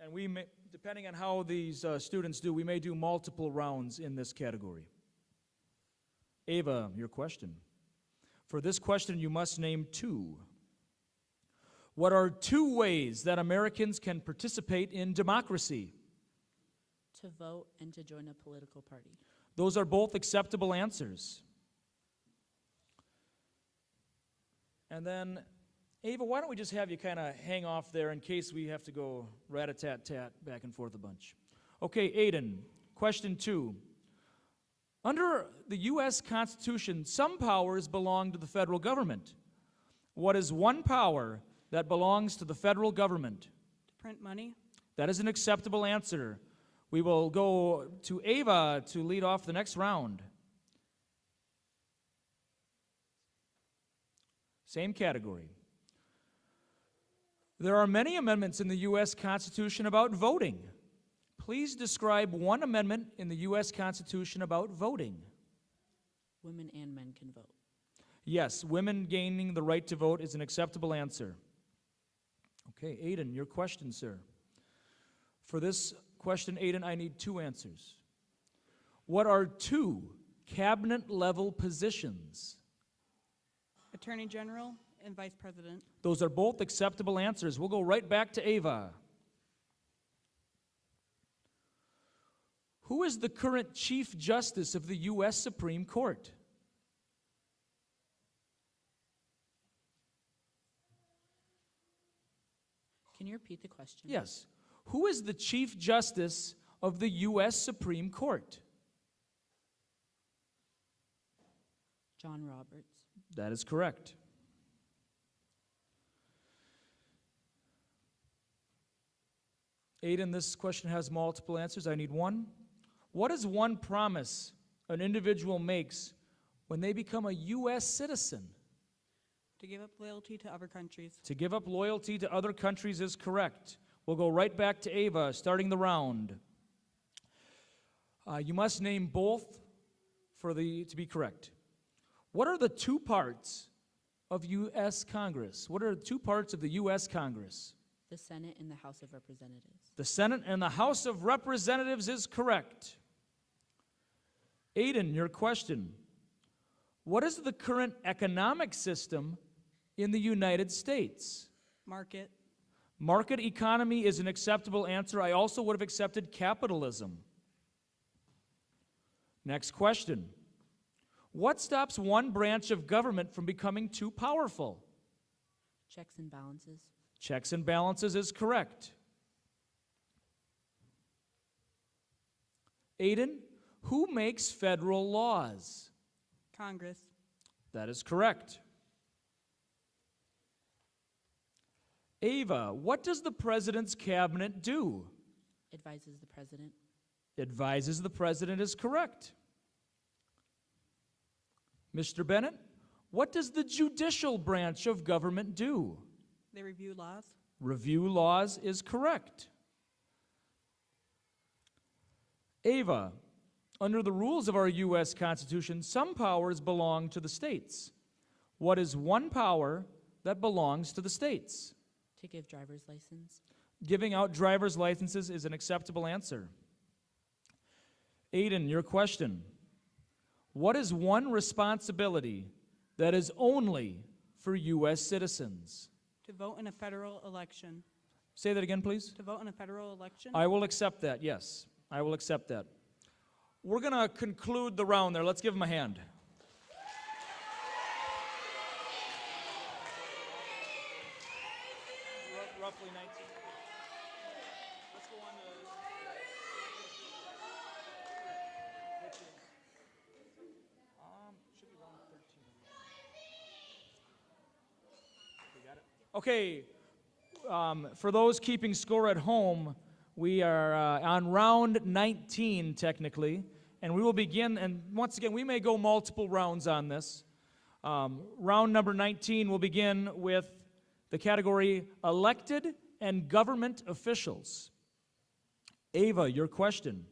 And we may, depending on how these students do, we may do multiple rounds in this category. Ava, your question. For this question, you must name two. What are two ways that Americans can participate in democracy? To vote and to join a political party. Those are both acceptable answers. And then, Ava, why don't we just have you kind of hang off there in case we have to go rat-a-tat-tat back and forth a bunch. Okay, Aiden, question 2. Under the U.S. Constitution, some powers belong to the federal government. What is one power that belongs to the federal government? To print money. That is an acceptable answer. We will go to Ava to lead off the next round. Same category. There are many amendments in the U.S. Constitution about voting. Please describe one amendment in the U.S. Constitution about voting. Women and men can vote. Yes, women gaining the right to vote is an acceptable answer. Okay, Aiden, your question, sir. For this question, Aiden, I need two answers. What are two cabinet-level positions? Attorney General and Vice President. Those are both acceptable answers. We'll go right back to Ava. Who is the current Chief Justice of the U.S. Supreme Court? Can you repeat the question? Yes. Who is the Chief Justice of the U.S. Supreme Court? John Roberts. That is correct. Aiden, this question has multiple answers. I need one. What is one promise an individual makes when they become a U.S. citizen? To give up loyalty to other countries. To give up loyalty to other countries is correct. We'll go right back to Ava, starting the round. You must name both to be correct. What are the two parts of U.S. Congress? What are the two parts of the U.S. Congress? The Senate and the House of Representatives. The Senate and the House of Representatives is correct. Aiden, your question. What is the current economic system in the United States? Market. Market economy is an acceptable answer. I also would have accepted capitalism. Next question. What stops one branch of government from becoming too powerful? Checks and balances. Checks and balances is correct. Aiden, who makes federal laws? Congress. That is correct. Ava, what does the president's cabinet do? Advises the president. Advises the president is correct. Mr. Bennett, what does the judicial branch of government do? They review laws. Review laws is correct. Ava, under the rules of our U.S. Constitution, some powers belong to the states. What is one power that belongs to the states? To give driver's license. Giving out driver's licenses is an acceptable answer. Aiden, your question. What is one responsibility that is only for U.S. citizens? To vote in a federal election. Say that again, please. To vote in a federal election. I will accept that, yes. I will accept that. We're going to conclude the round there. Let's give them a hand. Roughly 19. Let's go on to... should be round 13. We got it. Okay. For those keeping score at home, we are on round 19, technically, and we will begin, and once again, we may go multiple rounds on this. Round number 19 will begin with the category elected and government officials. Ava, your question.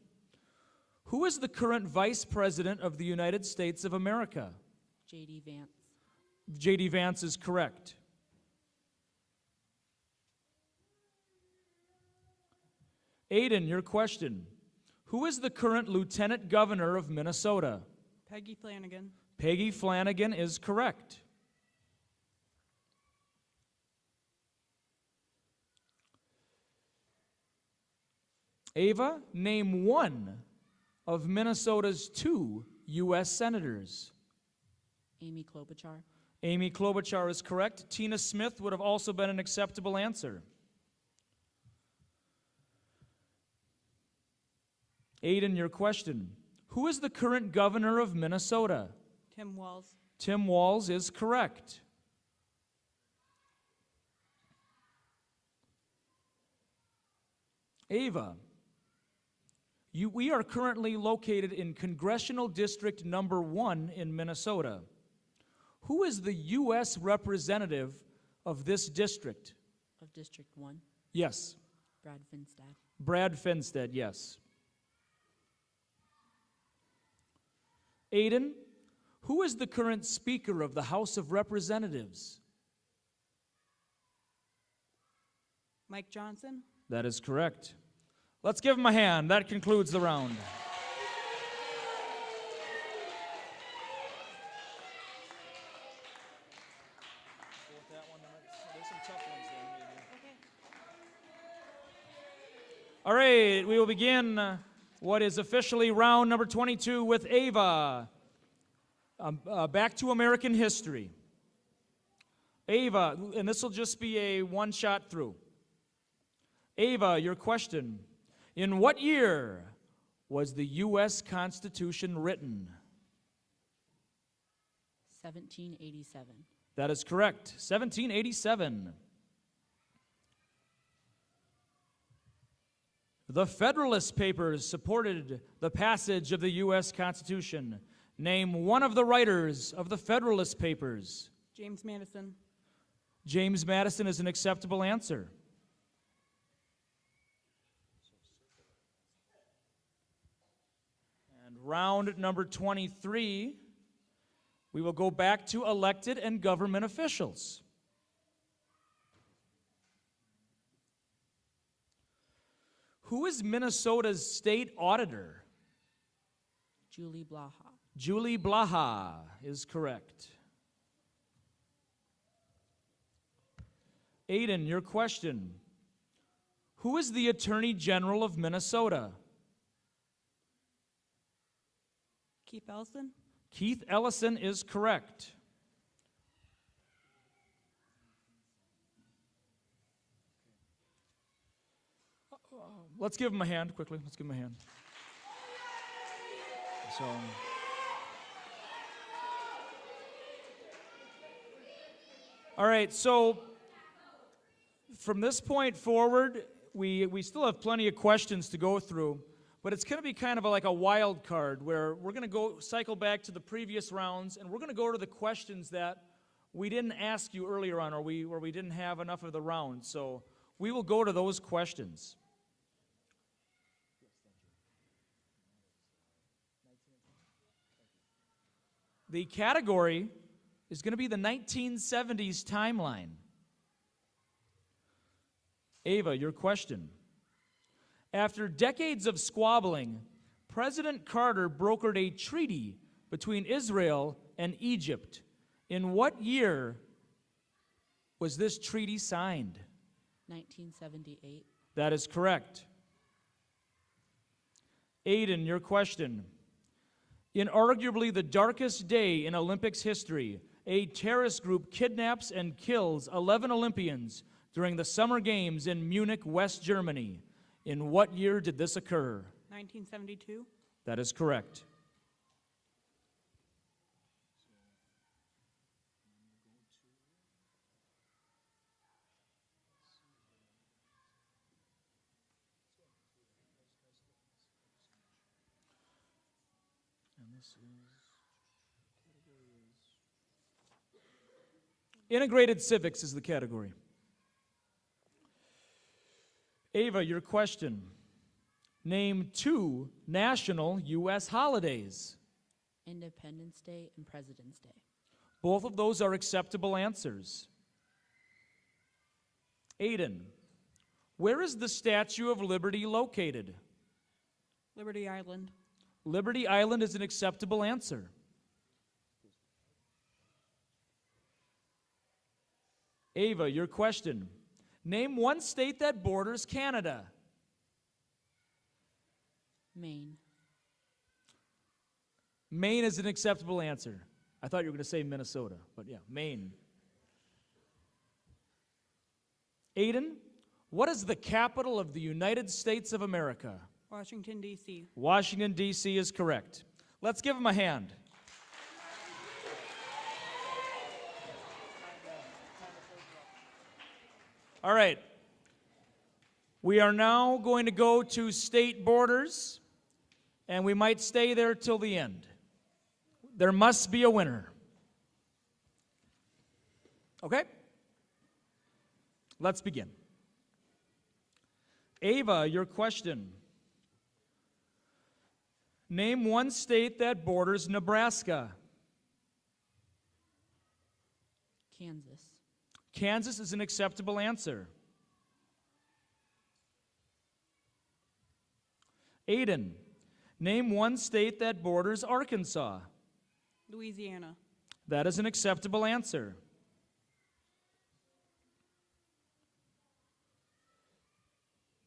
Who is the current Vice President of the United States of America? J.D. Vance. J.D. Vance is correct. Aiden, your question. Who is the current Lieutenant Governor of Minnesota? Peggy Flanagan. Peggy Flanagan is correct. Ava, name one of Minnesota's two U.S. senators. Amy Klobuchar. Amy Klobuchar is correct. Tina Smith would have also been an acceptable answer. Aiden, your question. Who is the current governor of Minnesota? Tim Walz. Tim Walz is correct. Ava, we are currently located in Congressional District Number 1 in Minnesota. Who is the U.S. representative of this district? Of District 1, Yes. Brad Finstad. Brad Finstead, yes. Aiden, who is the current Speaker of the House of Representatives? Mike Johnson. That is correct. Let's give him a hand. That concludes the round. All right, we will begin what is officially round number 22 with Ava. Back to American history. Ava, and this will just be a one-shot through. Ava, your question. In what year was the U.S. Constitution written? 1787. That is correct. 1787. The Federalist Papers supported the passage of the U.S. Constitution. Name one of the writers of the Federalist Papers. James Madison. James Madison is an acceptable answer. And round number 23, we will go back to elected and government officials. Who is Minnesota's state auditor? Julie Blaha. Julie Blaha is correct. Aiden, your question. Who is the Attorney General of Minnesota? Keith Ellison. Keith Ellison is correct. Let's give him a hand quickly. Let's give him a hand. So, all right, so from this point forward, we still have plenty of questions to go through, but it's going to be kind of like a wild card where we're going to go cycle back to the previous rounds, and we're going to go to the questions that we didn't ask you earlier on, or we didn't have enough of the round. So we will go to those questions. The category is going to be the 1970s timeline. Ava, your question. After decades of squabbling, President Carter brokered a treaty between Israel and Egypt. In what year was this treaty signed? 1978. That is correct. Aiden, your question. In arguably the darkest day in Olympics history, a terrorist group kidnaps and kills 11 Olympians during the Summer Games in Munich, West Germany. In what year did this occur? 1972. That is correct. Integrated civics is the category. Ava, your question. Name two national U.S. holidays. Independence Day and President's Day. Both of those are acceptable answers. Aiden, where is the Statue of Liberty located? Liberty Island. Liberty Island is an acceptable answer. Ava, your question. Name one state that borders Canada. Maine. Maine is an acceptable answer. I thought you were going to say Minnesota, but yeah, Maine. Aiden, what is the capital of the United States of America? Washington, D.C. Washington, D.C. is correct. Let's give him a hand. All right. We are now going to go to state borders, and we might stay there till the end. There must be a winner. Okay? Let's begin. Ava, your question. Name one state that borders Nebraska. Kansas. Kansas is an acceptable answer. Aiden, name one state that borders Arkansas. Louisiana. That is an acceptable answer.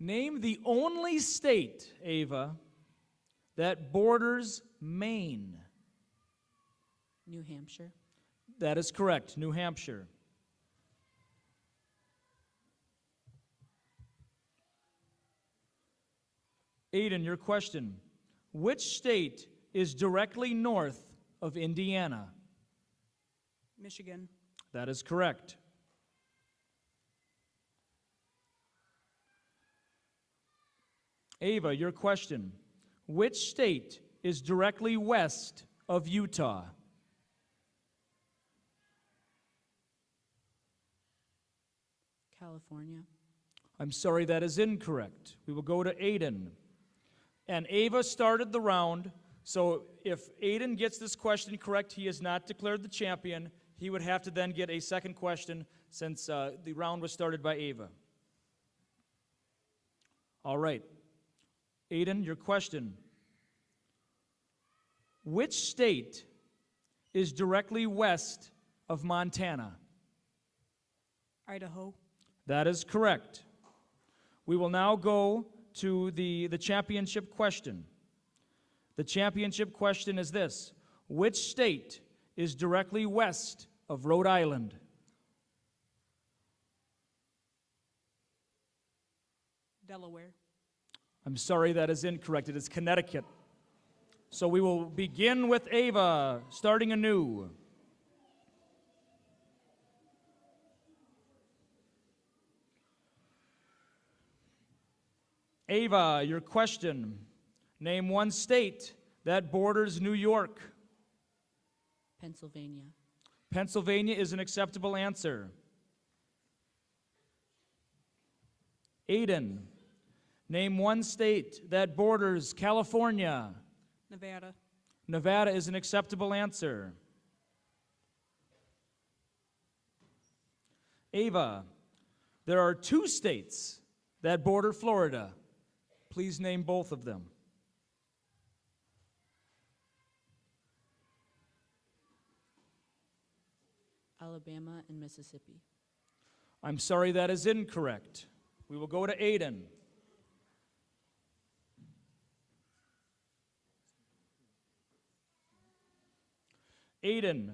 Name the only state, Ava, that borders Maine. New Hampshire. That is correct, New Hampshire. Aiden, your question. Which state is directly north of Indiana? Michigan. That is correct. Ava, your question. Which state is directly west of Utah? California. I'm sorry, that is incorrect. We will go to Aiden. And Ava started the round, so if Aiden gets this question correct, he is not declared the champion. He would have to then get a second question since the round was started by Ava. All right. Aiden, your question. Which state is directly west of Montana? Idaho. That is correct. We will now go to the championship question. The championship question is this. Which state is directly west of Rhode Island? Delaware. I'm sorry, that is incorrect. It is Connecticut. So we will begin with Ava, starting anew. Ava, your question. Name one state that borders New York. Pennsylvania. Pennsylvania is an acceptable answer. Aiden, name one state that borders California. Nevada. Nevada is an acceptable answer. Ava, there are two states that border Florida. Please name both of them. Alabama and Mississippi. I'm sorry, that is incorrect. We will go to Aiden. Aiden,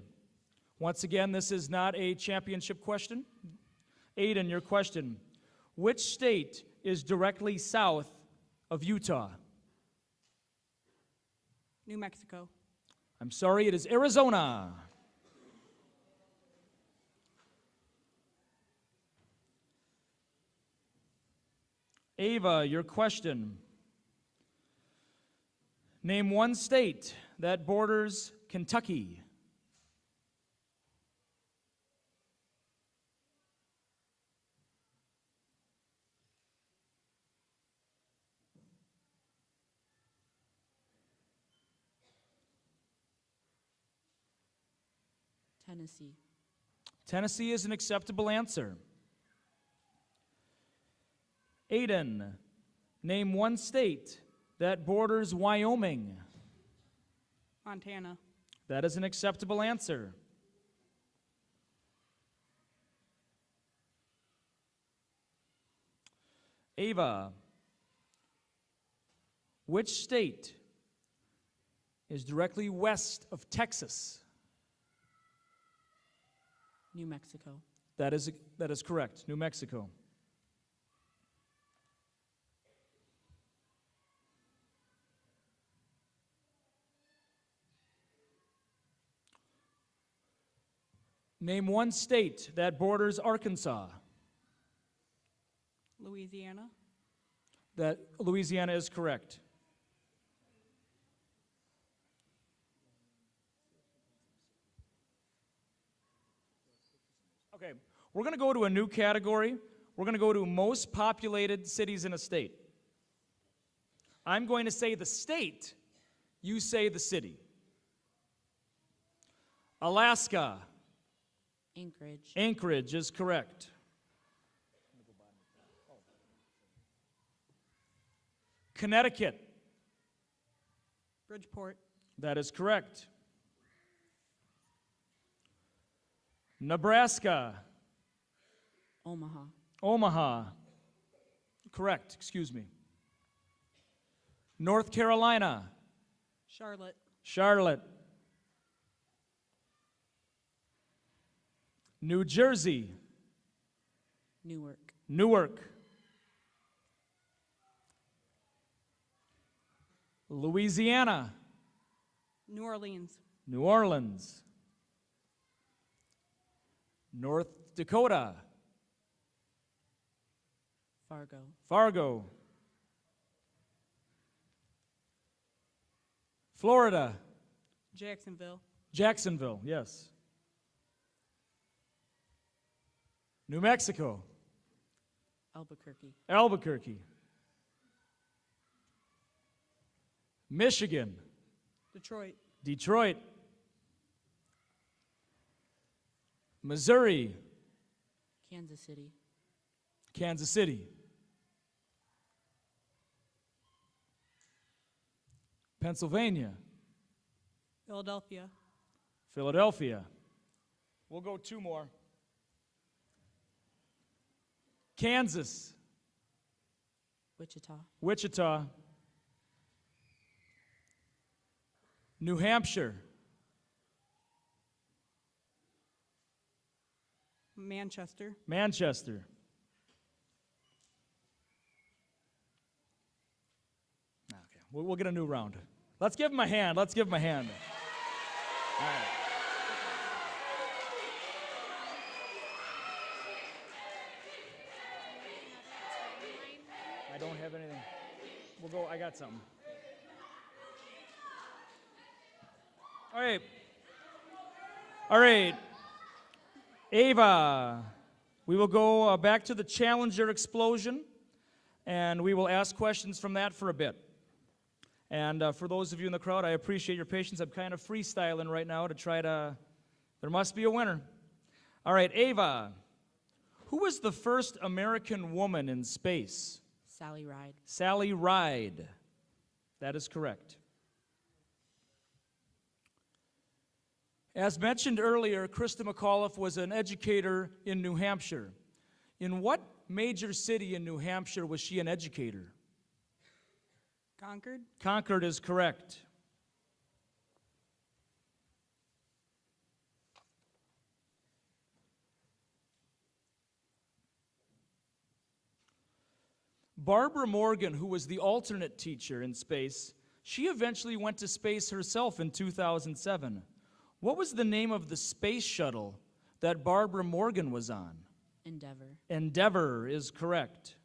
once again, this is not a championship question. Aiden, your question. Which state is directly south of Utah? New Mexico. I'm sorry, it is Arizona. Ava, your question. Name one state that borders Kentucky. Tennessee. Tennessee is an acceptable answer. Aiden, name one state that borders Wyoming. Montana. That is an acceptable answer. Ava, which state is directly west of Texas? New Mexico. That is correct, New Mexico. Name one state that borders Arkansas. Louisiana. That Louisiana is correct. Okay, we're going to go to a new category. We're going to go to most populated cities in a state. I'm going to say the state, you say the city. Alaska. Anchorage. Anchorage is correct. Connecticut. Bridgeport. That is correct. Nebraska. Omaha. Omaha. Correct, excuse me. North Carolina. Charlotte. Charlotte. New Jersey. Newark. Newark. Louisiana. New Orleans. New Orleans. North Dakota. Fargo. Fargo. Florida. Jacksonville. Jacksonville, yes. New Mexico. Albuquerque. Albuquerque. Michigan. Detroit. Detroit. Missouri. Kansas City. Kansas City. Pennsylvania. Philadelphia. Philadelphia. We'll go two more. Kansas. Wichita. Wichita. New Hampshire. Manchester. Manchester. Okay, we'll get a new round. Let's give him a hand. Let's give him a hand. All right. I don't have anything. We'll go. I got something. All right. All right. Ava, we will go back to the Challenger explosion, and we will ask questions from that for a bit. And for those of you in the crowd, I appreciate your patience. I'm kind of freestyling right now to try to, there must be a winner. All right, Ava, who was the first American woman in space? Sally Ride. Sally Ride. That is correct. As mentioned earlier, Krista McAuliffe was an educator in New Hampshire. In what major city in New Hampshire was she an educator? Concord. Concord is correct. Barbara Morgan, who was the alternate teacher in space, she eventually went to space herself in 2007. What was the name of the space shuttle that Barbara Morgan was on? Endeavor. Endeavor is correct.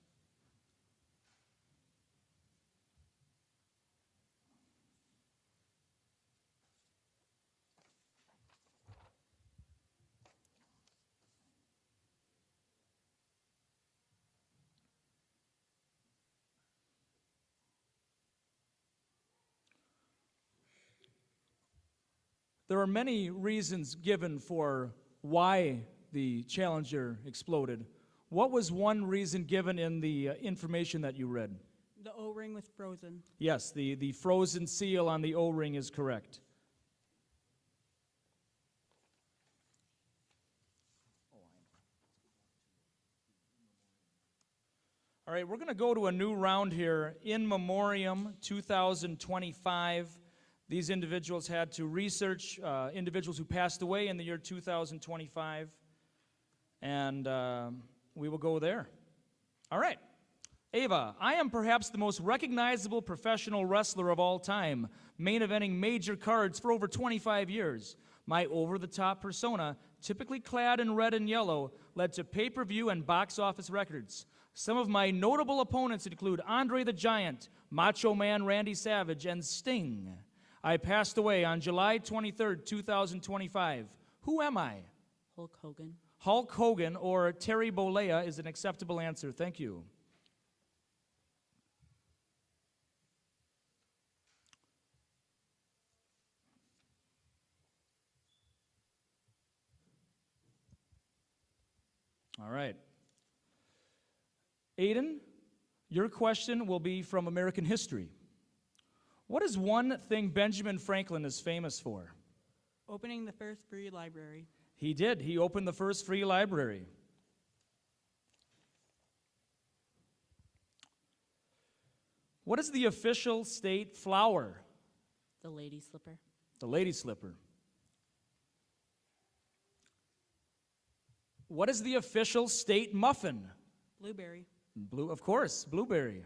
There are many reasons given for why the Challenger exploded. What was one reason given in the information that you read? The O-ring was frozen. Yes, the frozen seal on the O-ring is correct. All right, we're going to go to a new round here. In Memoriam 2025. These individuals had to research individuals who passed away in the year 2025, and we will go there. All right. Ava, I am perhaps the most recognizable professional wrestler of all time, main eventing major cards for over 25 years. My over-the-top persona, typically clad in red and yellow, led to pay-per-view and box office records. Some of my notable opponents include Andre the Giant, Macho Man Randy Savage, and Sting. I passed away on July 23rd, 2025. Who am I? Hulk Hogan. Hulk Hogan or Terry Bollea is an acceptable answer. Thank you. All right. Aiden, your question will be from American history. What is one thing Benjamin Franklin is famous for? Opening the first free library. He did. He opened the first free library. What is the official state flower? The lady slipper. The lady slipper. What is the official state muffin? Blueberry. Blue, of course, blueberry.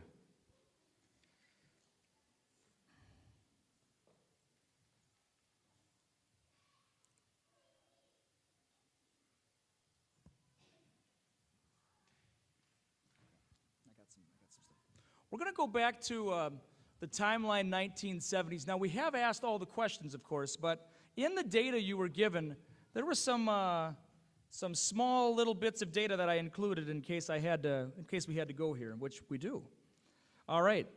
I got some stuff. We're going to go back to the timeline 1970s. Now, we have asked all the questions, of course, but in the data you were given, there were some small little bits of data that I included in case we had to go here, which we do. All right.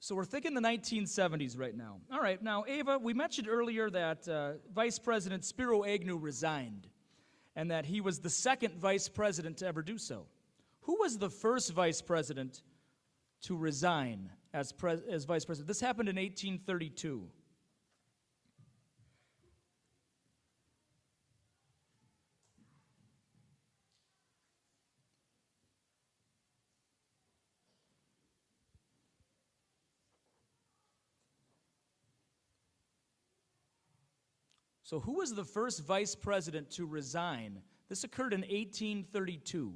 So we're thinking the 1970s right now. All right. Now, Ava, we mentioned earlier that Vice President Spiro Agnew resigned, and that he was the second vice president to ever do so. Who was the first vice president to resign as vice president? This happened in 1832. So who was the first vice president to resign? This occurred in 1832.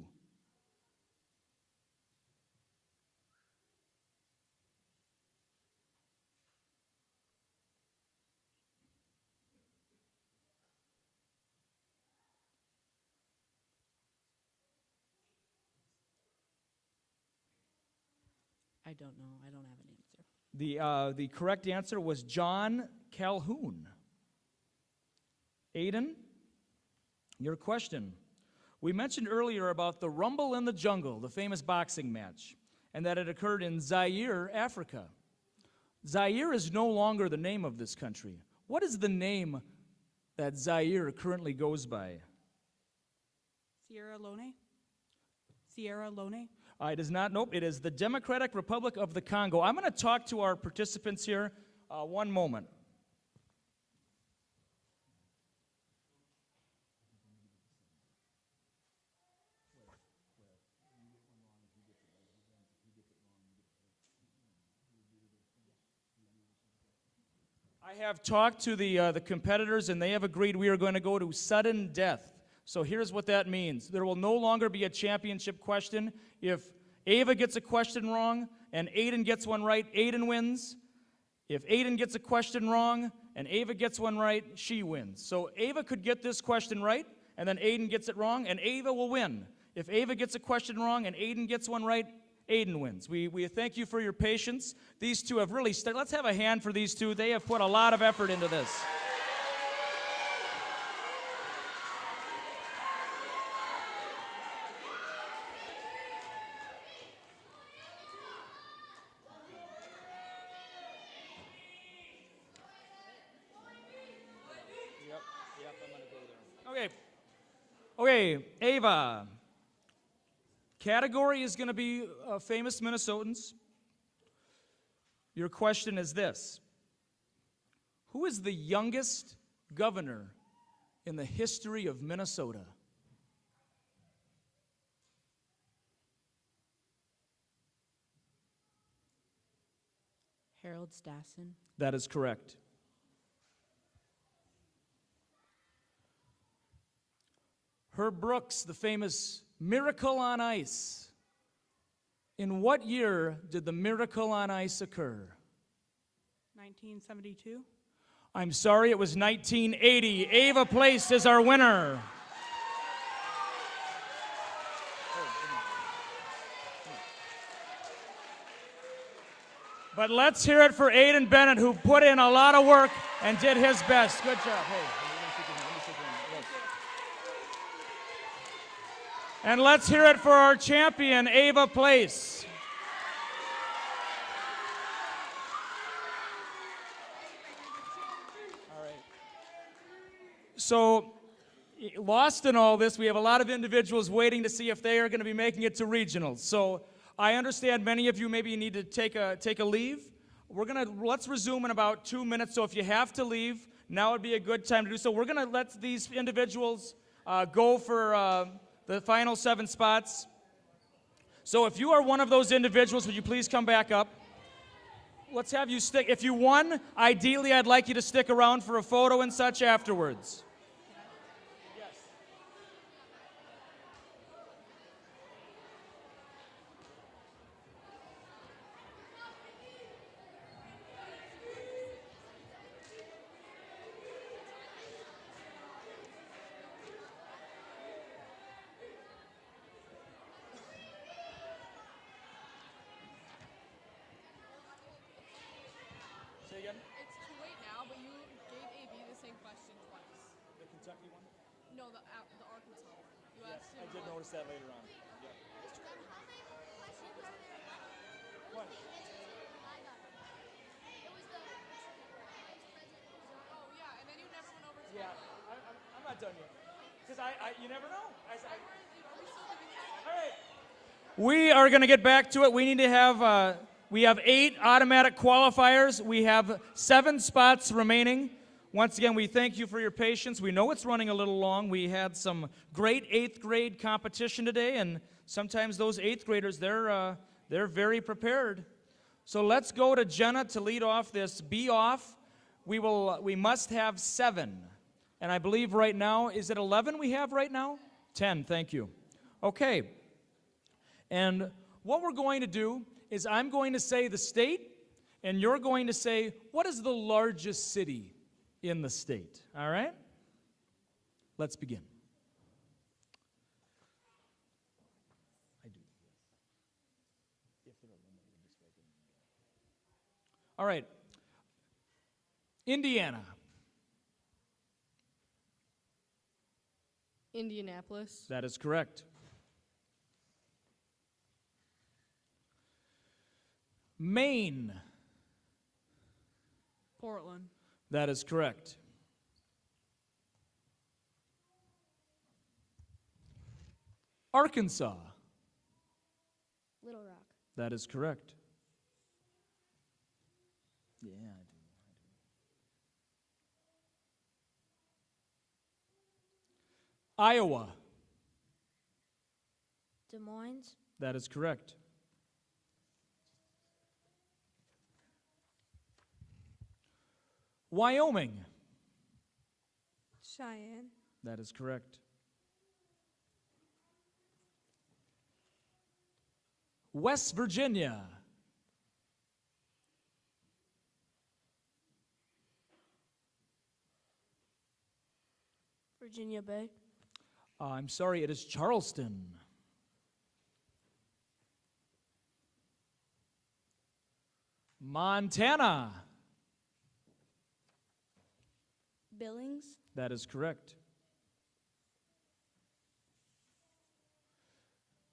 I don't know. I don't have an answer. The correct answer was John Calhoun. Aiden, your question. We mentioned earlier about the Rumble in the Jungle, the famous boxing match, and that it occurred in Zaire, Africa. Zaire is no longer the name of this country. What is the name that Zaire currently goes by? Sierra Leone. Sierra Leone. It is not. Nope. It is the Democratic Republic of the Congo. I'm going to talk to our participants here. One moment. I have talked to the competitors, and they have agreed we are going to go to sudden death. So here's what that means. There will no longer be a championship question. If Ava gets a question wrong and Aiden gets one right, Aiden wins. If Aiden gets a question wrong and Ava gets one right, she wins. So Ava could get this question right, and then Aiden gets it wrong, and Ava will win. If Ava gets a question wrong and Aiden gets one right, Aiden wins. We thank you for your patience. These two have really let's have a hand for these two. They have put a lot of effort into this. Yep, I'm gonna go there. Okay, Ava. Category is going to be famous Minnesotans. Your question is this. Who is the youngest governor in the history of Minnesota? Harold Stassen. That is correct. Herb Brooks, the famous Miracle on Ice. In what year did the Miracle on Ice occur? 1972. I'm sorry, it was 1980. Ava Place is our winner. But let's hear it for Aiden Bennett, who put in a lot of work and did his best. Good job. And let's hear it for our champion, Ava Place. All right. So, lost in all this, we have a lot of individuals waiting to see if they are going to be making it to regionals. So, I understand many of you maybe need to take a leave. Let's resume in about 2 minutes. So if you have to leave, now would be a good time to do so. We're gonna let these individuals go for the final 7 spots. So if you are one of those individuals, would you please come back up? Let's have you stick. If you won, ideally I'd like you to stick around for a photo and such afterwards. Say again? It's too late now, but you gave AB the same question twice. The Kentucky one? No, the Arkansas one. You Yes, asked I him did what- notice that later on. Yeah. What? Oh, yeah, and then you never went over to Yeah, I'm not done yet. Because you never know. All right. We are going to get back to it. We need to have, we have 8 automatic qualifiers. We have 7 spots remaining. Once again, we thank you for your patience. We know it's running a little long. We had some great 8th grade competition today, and sometimes those 8th graders, they're very prepared. So let's go to Jenna to lead off this Bee off. We must have 7. And I believe right now, is it 11 we have right now? 10, thank you. Okay. And what we're going to do is I'm going to say the state, and you're going to say, what is the largest city in the state? All right? Let's begin. All right. Indiana. Indianapolis. That is correct. Maine. Portland. That is correct. Arkansas. Little Rock. That is correct. Yeah, I do. Iowa. Des Moines. That is correct. Wyoming. Cheyenne. That is correct. West Virginia. Virginia Bay. I'm sorry, it is Charleston. Montana. Billings. That is correct.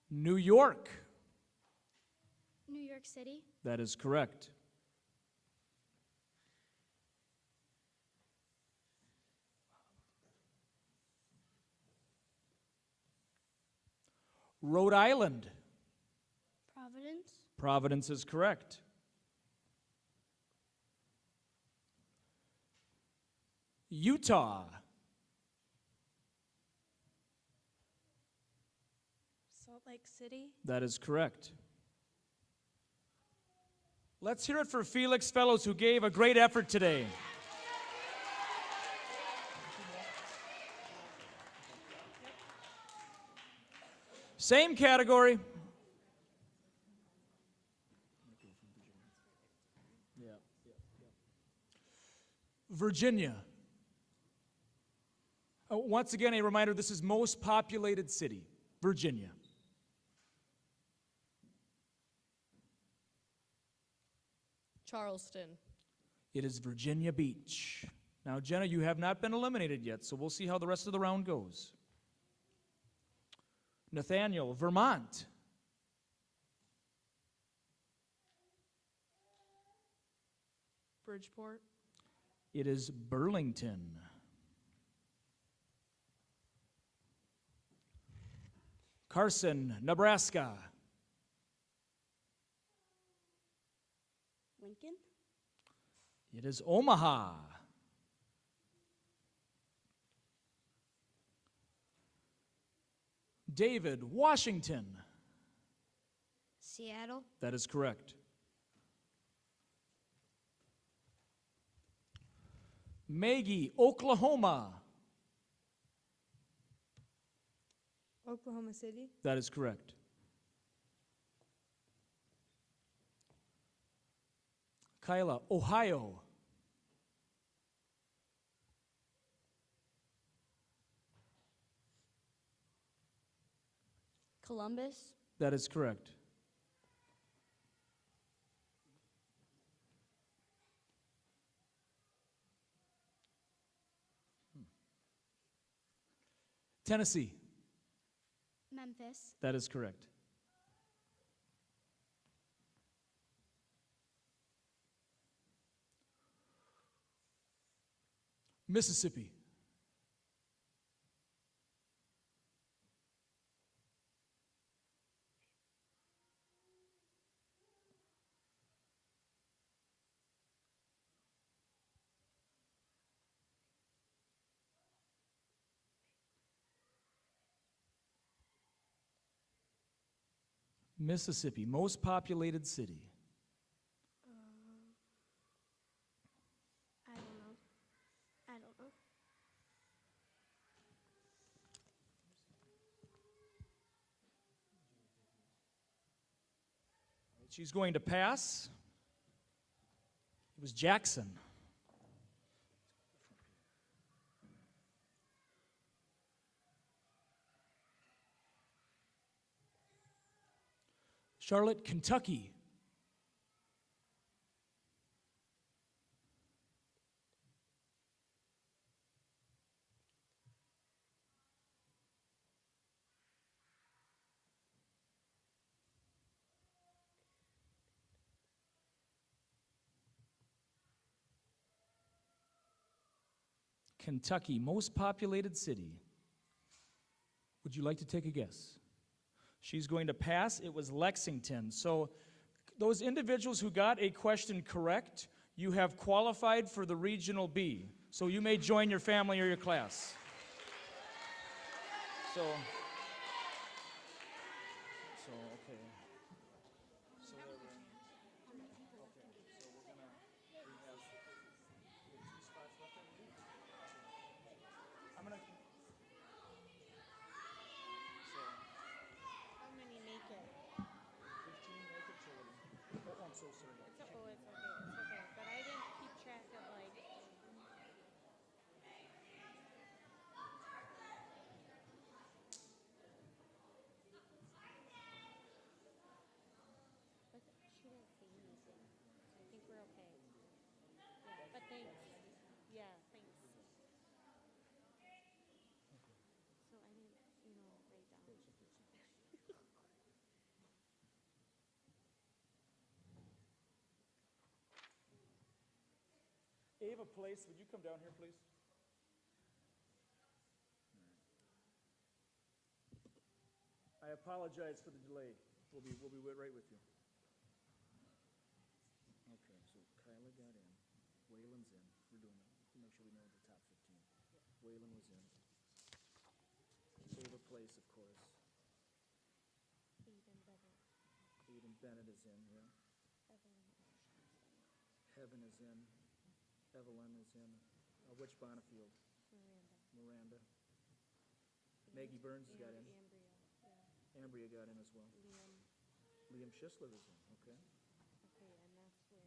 New York. New York City. That is correct. Rhode Island. Providence. Providence is correct. Utah. Salt Lake City. That is correct. Let's hear it for Felix Fellows, who gave a great effort today. Same category. Virginia. Once again, a reminder, this is most populated city, Virginia. Charleston. It is Virginia Beach. Now, Jenna, you have not been eliminated yet, so we'll see how the rest of the round goes. Nathaniel, Vermont. Bridgeport. It is Burlington. Carson, Nebraska. Lincoln. It is Omaha. David, Washington. Seattle. That is correct. Maggie, Oklahoma. Oklahoma City. That is correct. Kyla, Ohio. Columbus. That is correct. Tennessee. Memphis. That is correct. Mississippi. Mississippi, most populated city. I don't know. I don't know. She's going to pass. It was Jackson. Charlotte, Kentucky. Kentucky, most populated city. Would you like to take a guess? She's going to pass. It was Lexington. So those individuals who got a question correct, you have qualified for the Regional B. So you may join your family or your class. So okay. So there we I'm gonna. How many make it? 15 make it to Oh, I'm so sorry. It's okay. It's okay. But I didn't keep track of like. But she didn't say anything. So I think we're okay. Yeah. But thanks. Yeah. Thanks. So I didn't, write down. Ava Place, would you come down here, please? I apologize for the delay. We'll be right with you. Okay, so Kyla got in. Waylon's in. We're doing it. Make sure we know the top 15. Waylon was in. Ava Place, of course. Aiden Bennett is in, yeah. Heaven is in. Evelyn is in. Which Bonifield? Miranda. Maggie Burns got in. Ambria got in as well. Liam Schisler is in, okay. Okay, and that's where.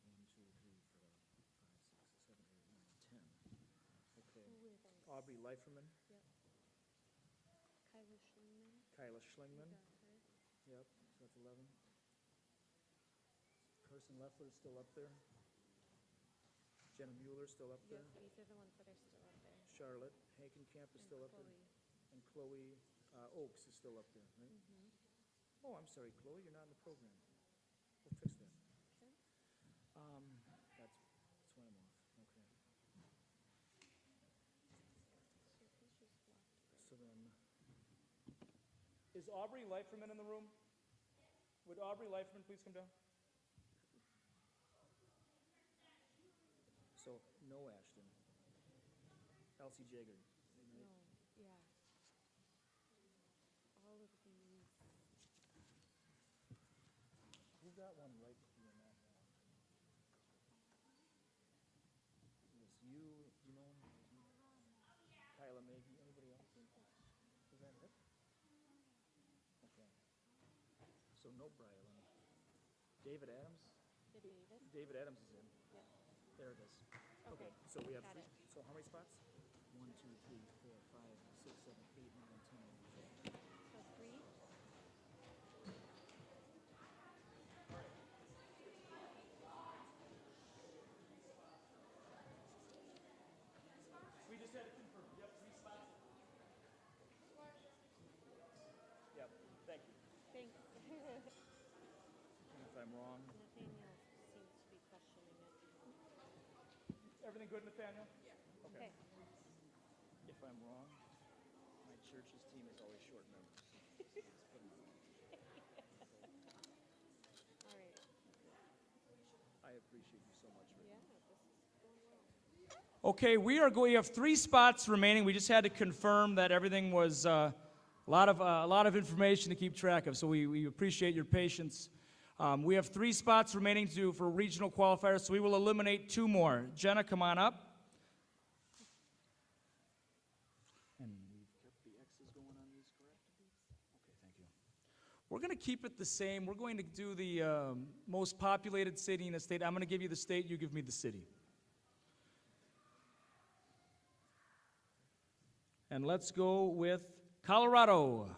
1, 2, 3, 4, 5, 6, 7, 8, 9, 10. Okay. Who are those? Aubrey Leiferman. Yep. Kyla Schlingman. Kyla Schlingman. Got her. Yep, so that's 11. Carson Leffler is still up there. Jenna Mueller's still up there. These are the ones that are still up there. Charlotte Hakenkamp is still up there. And Chloe Oakes is still up there, right? Oh, I'm sorry, Chloe, you're not in the program. We'll fix that. Sure. That's when I'm off, okay. So then, Is Aubrey Leiferman in the room? Would Aubrey Leiferman please come down? so no Ashton. Elsie Jager. No, yeah. All of these. Who got one right being that now? It was you know, Kyla Maggie, anybody else? Is that it? Okay. So no Brylan. David Adams? The David? David Adams is in. Yep. There it is. Okay, So we have got three. it. So how many spots? 1, 2, 3, 4, 5, 6, 7, 8, 9, 10. So 3? We just had to confirm. Yep, 3 spots. Yep, thank you. Thanks. And if I'm wrong, Nathaniel seems to be questioning it. Everything good, Nathaniel? Okay. if I'm wrong, my church's team is always short members. All right. I appreciate you so much, Rick. Yeah, this is going well. Okay, we have 3 spots remaining. We just had to confirm that everything was a lot of information to keep track of. So we appreciate your patience. We have 3 spots remaining for regional qualifiers, so we will eliminate 2 more. Jenna, come on up. And we've kept the X's going on these, correct? Okay, thank you. We're going to keep it the same. We're going to do the most populated city in a state. I'm going to give you the state, you give me the city. And let's go with Colorado.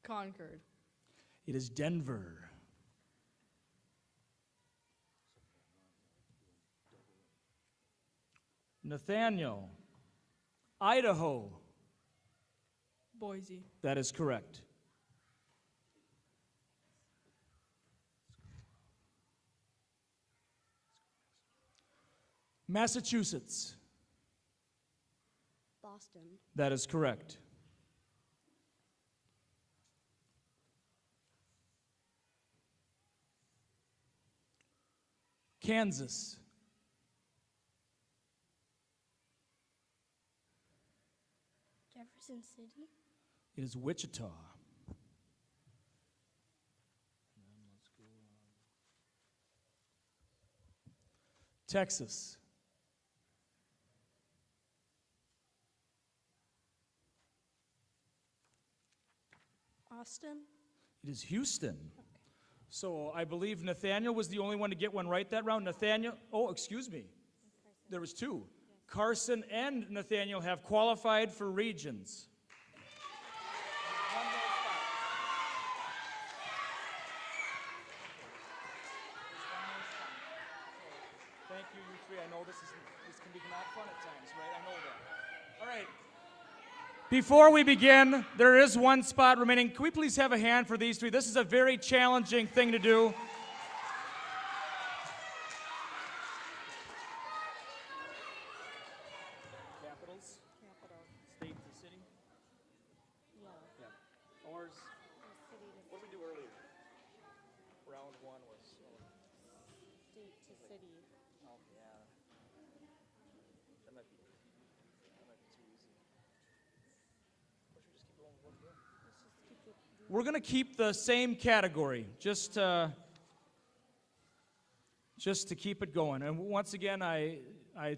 Concord. It is Denver. Nathaniel. Idaho. Boise. That is correct. Massachusetts. Boston. That is correct. Kansas. Jefferson City. It is Wichita. And then let's go, Texas. Austin. It is Houston. So I believe Nathaniel was the only one to get one right that round. Nathaniel, oh, excuse me. There was 2. Carson and Nathaniel have qualified for regions. One more spot. Thank you, you 3. I know this can be not fun at times, right? I know that. All right. Before we begin, there is 1 spot remaining. Can we please have a hand for these 3? This is a very challenging thing to do. Capitals, Capital. state to city. Yeah. Yeah. Ours, Or city to what did we do earlier? Round 1 was, state to city. oh, yeah. That might be too easy. Or should we just keep going with what we're doing? Let's just keep it. We're going to keep the same category, just to keep it going. And once again, I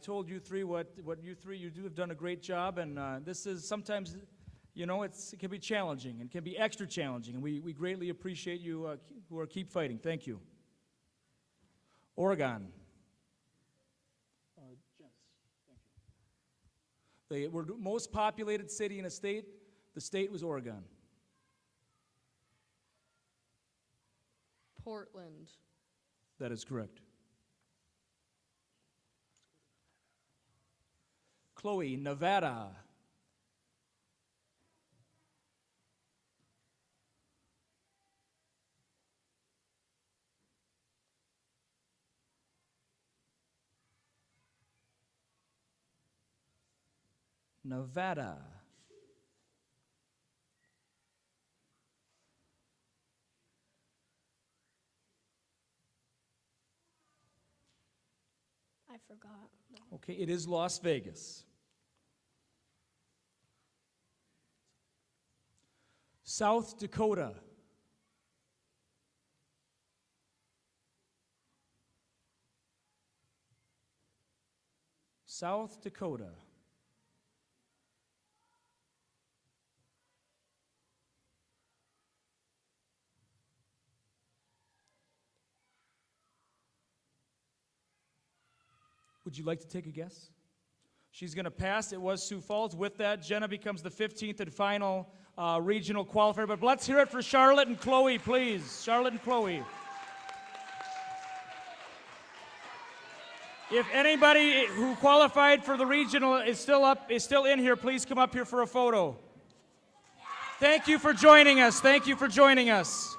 told you 3 what you 3, you have done a great job, and this is sometimes, you know, it can be challenging and can be extra challenging, and we greatly appreciate you keep fighting. Thank you. Oregon. Jens, thank you. The most populated city in a state, the state was Oregon. Portland. That is correct. Chloe, Nevada. Nevada. I forgot. No. Okay, it is Las Vegas. South Dakota. South Dakota. Would you like to take a guess? She's going to pass. It was Sioux Falls. With that, Jenna becomes the 15th and final regional qualifier. But let's hear it for Charlotte and Chloe, please. Charlotte and Chloe. If anybody who qualified for the regional is still in here, please come up here for a photo. Thank you for joining us. Thank you for joining us.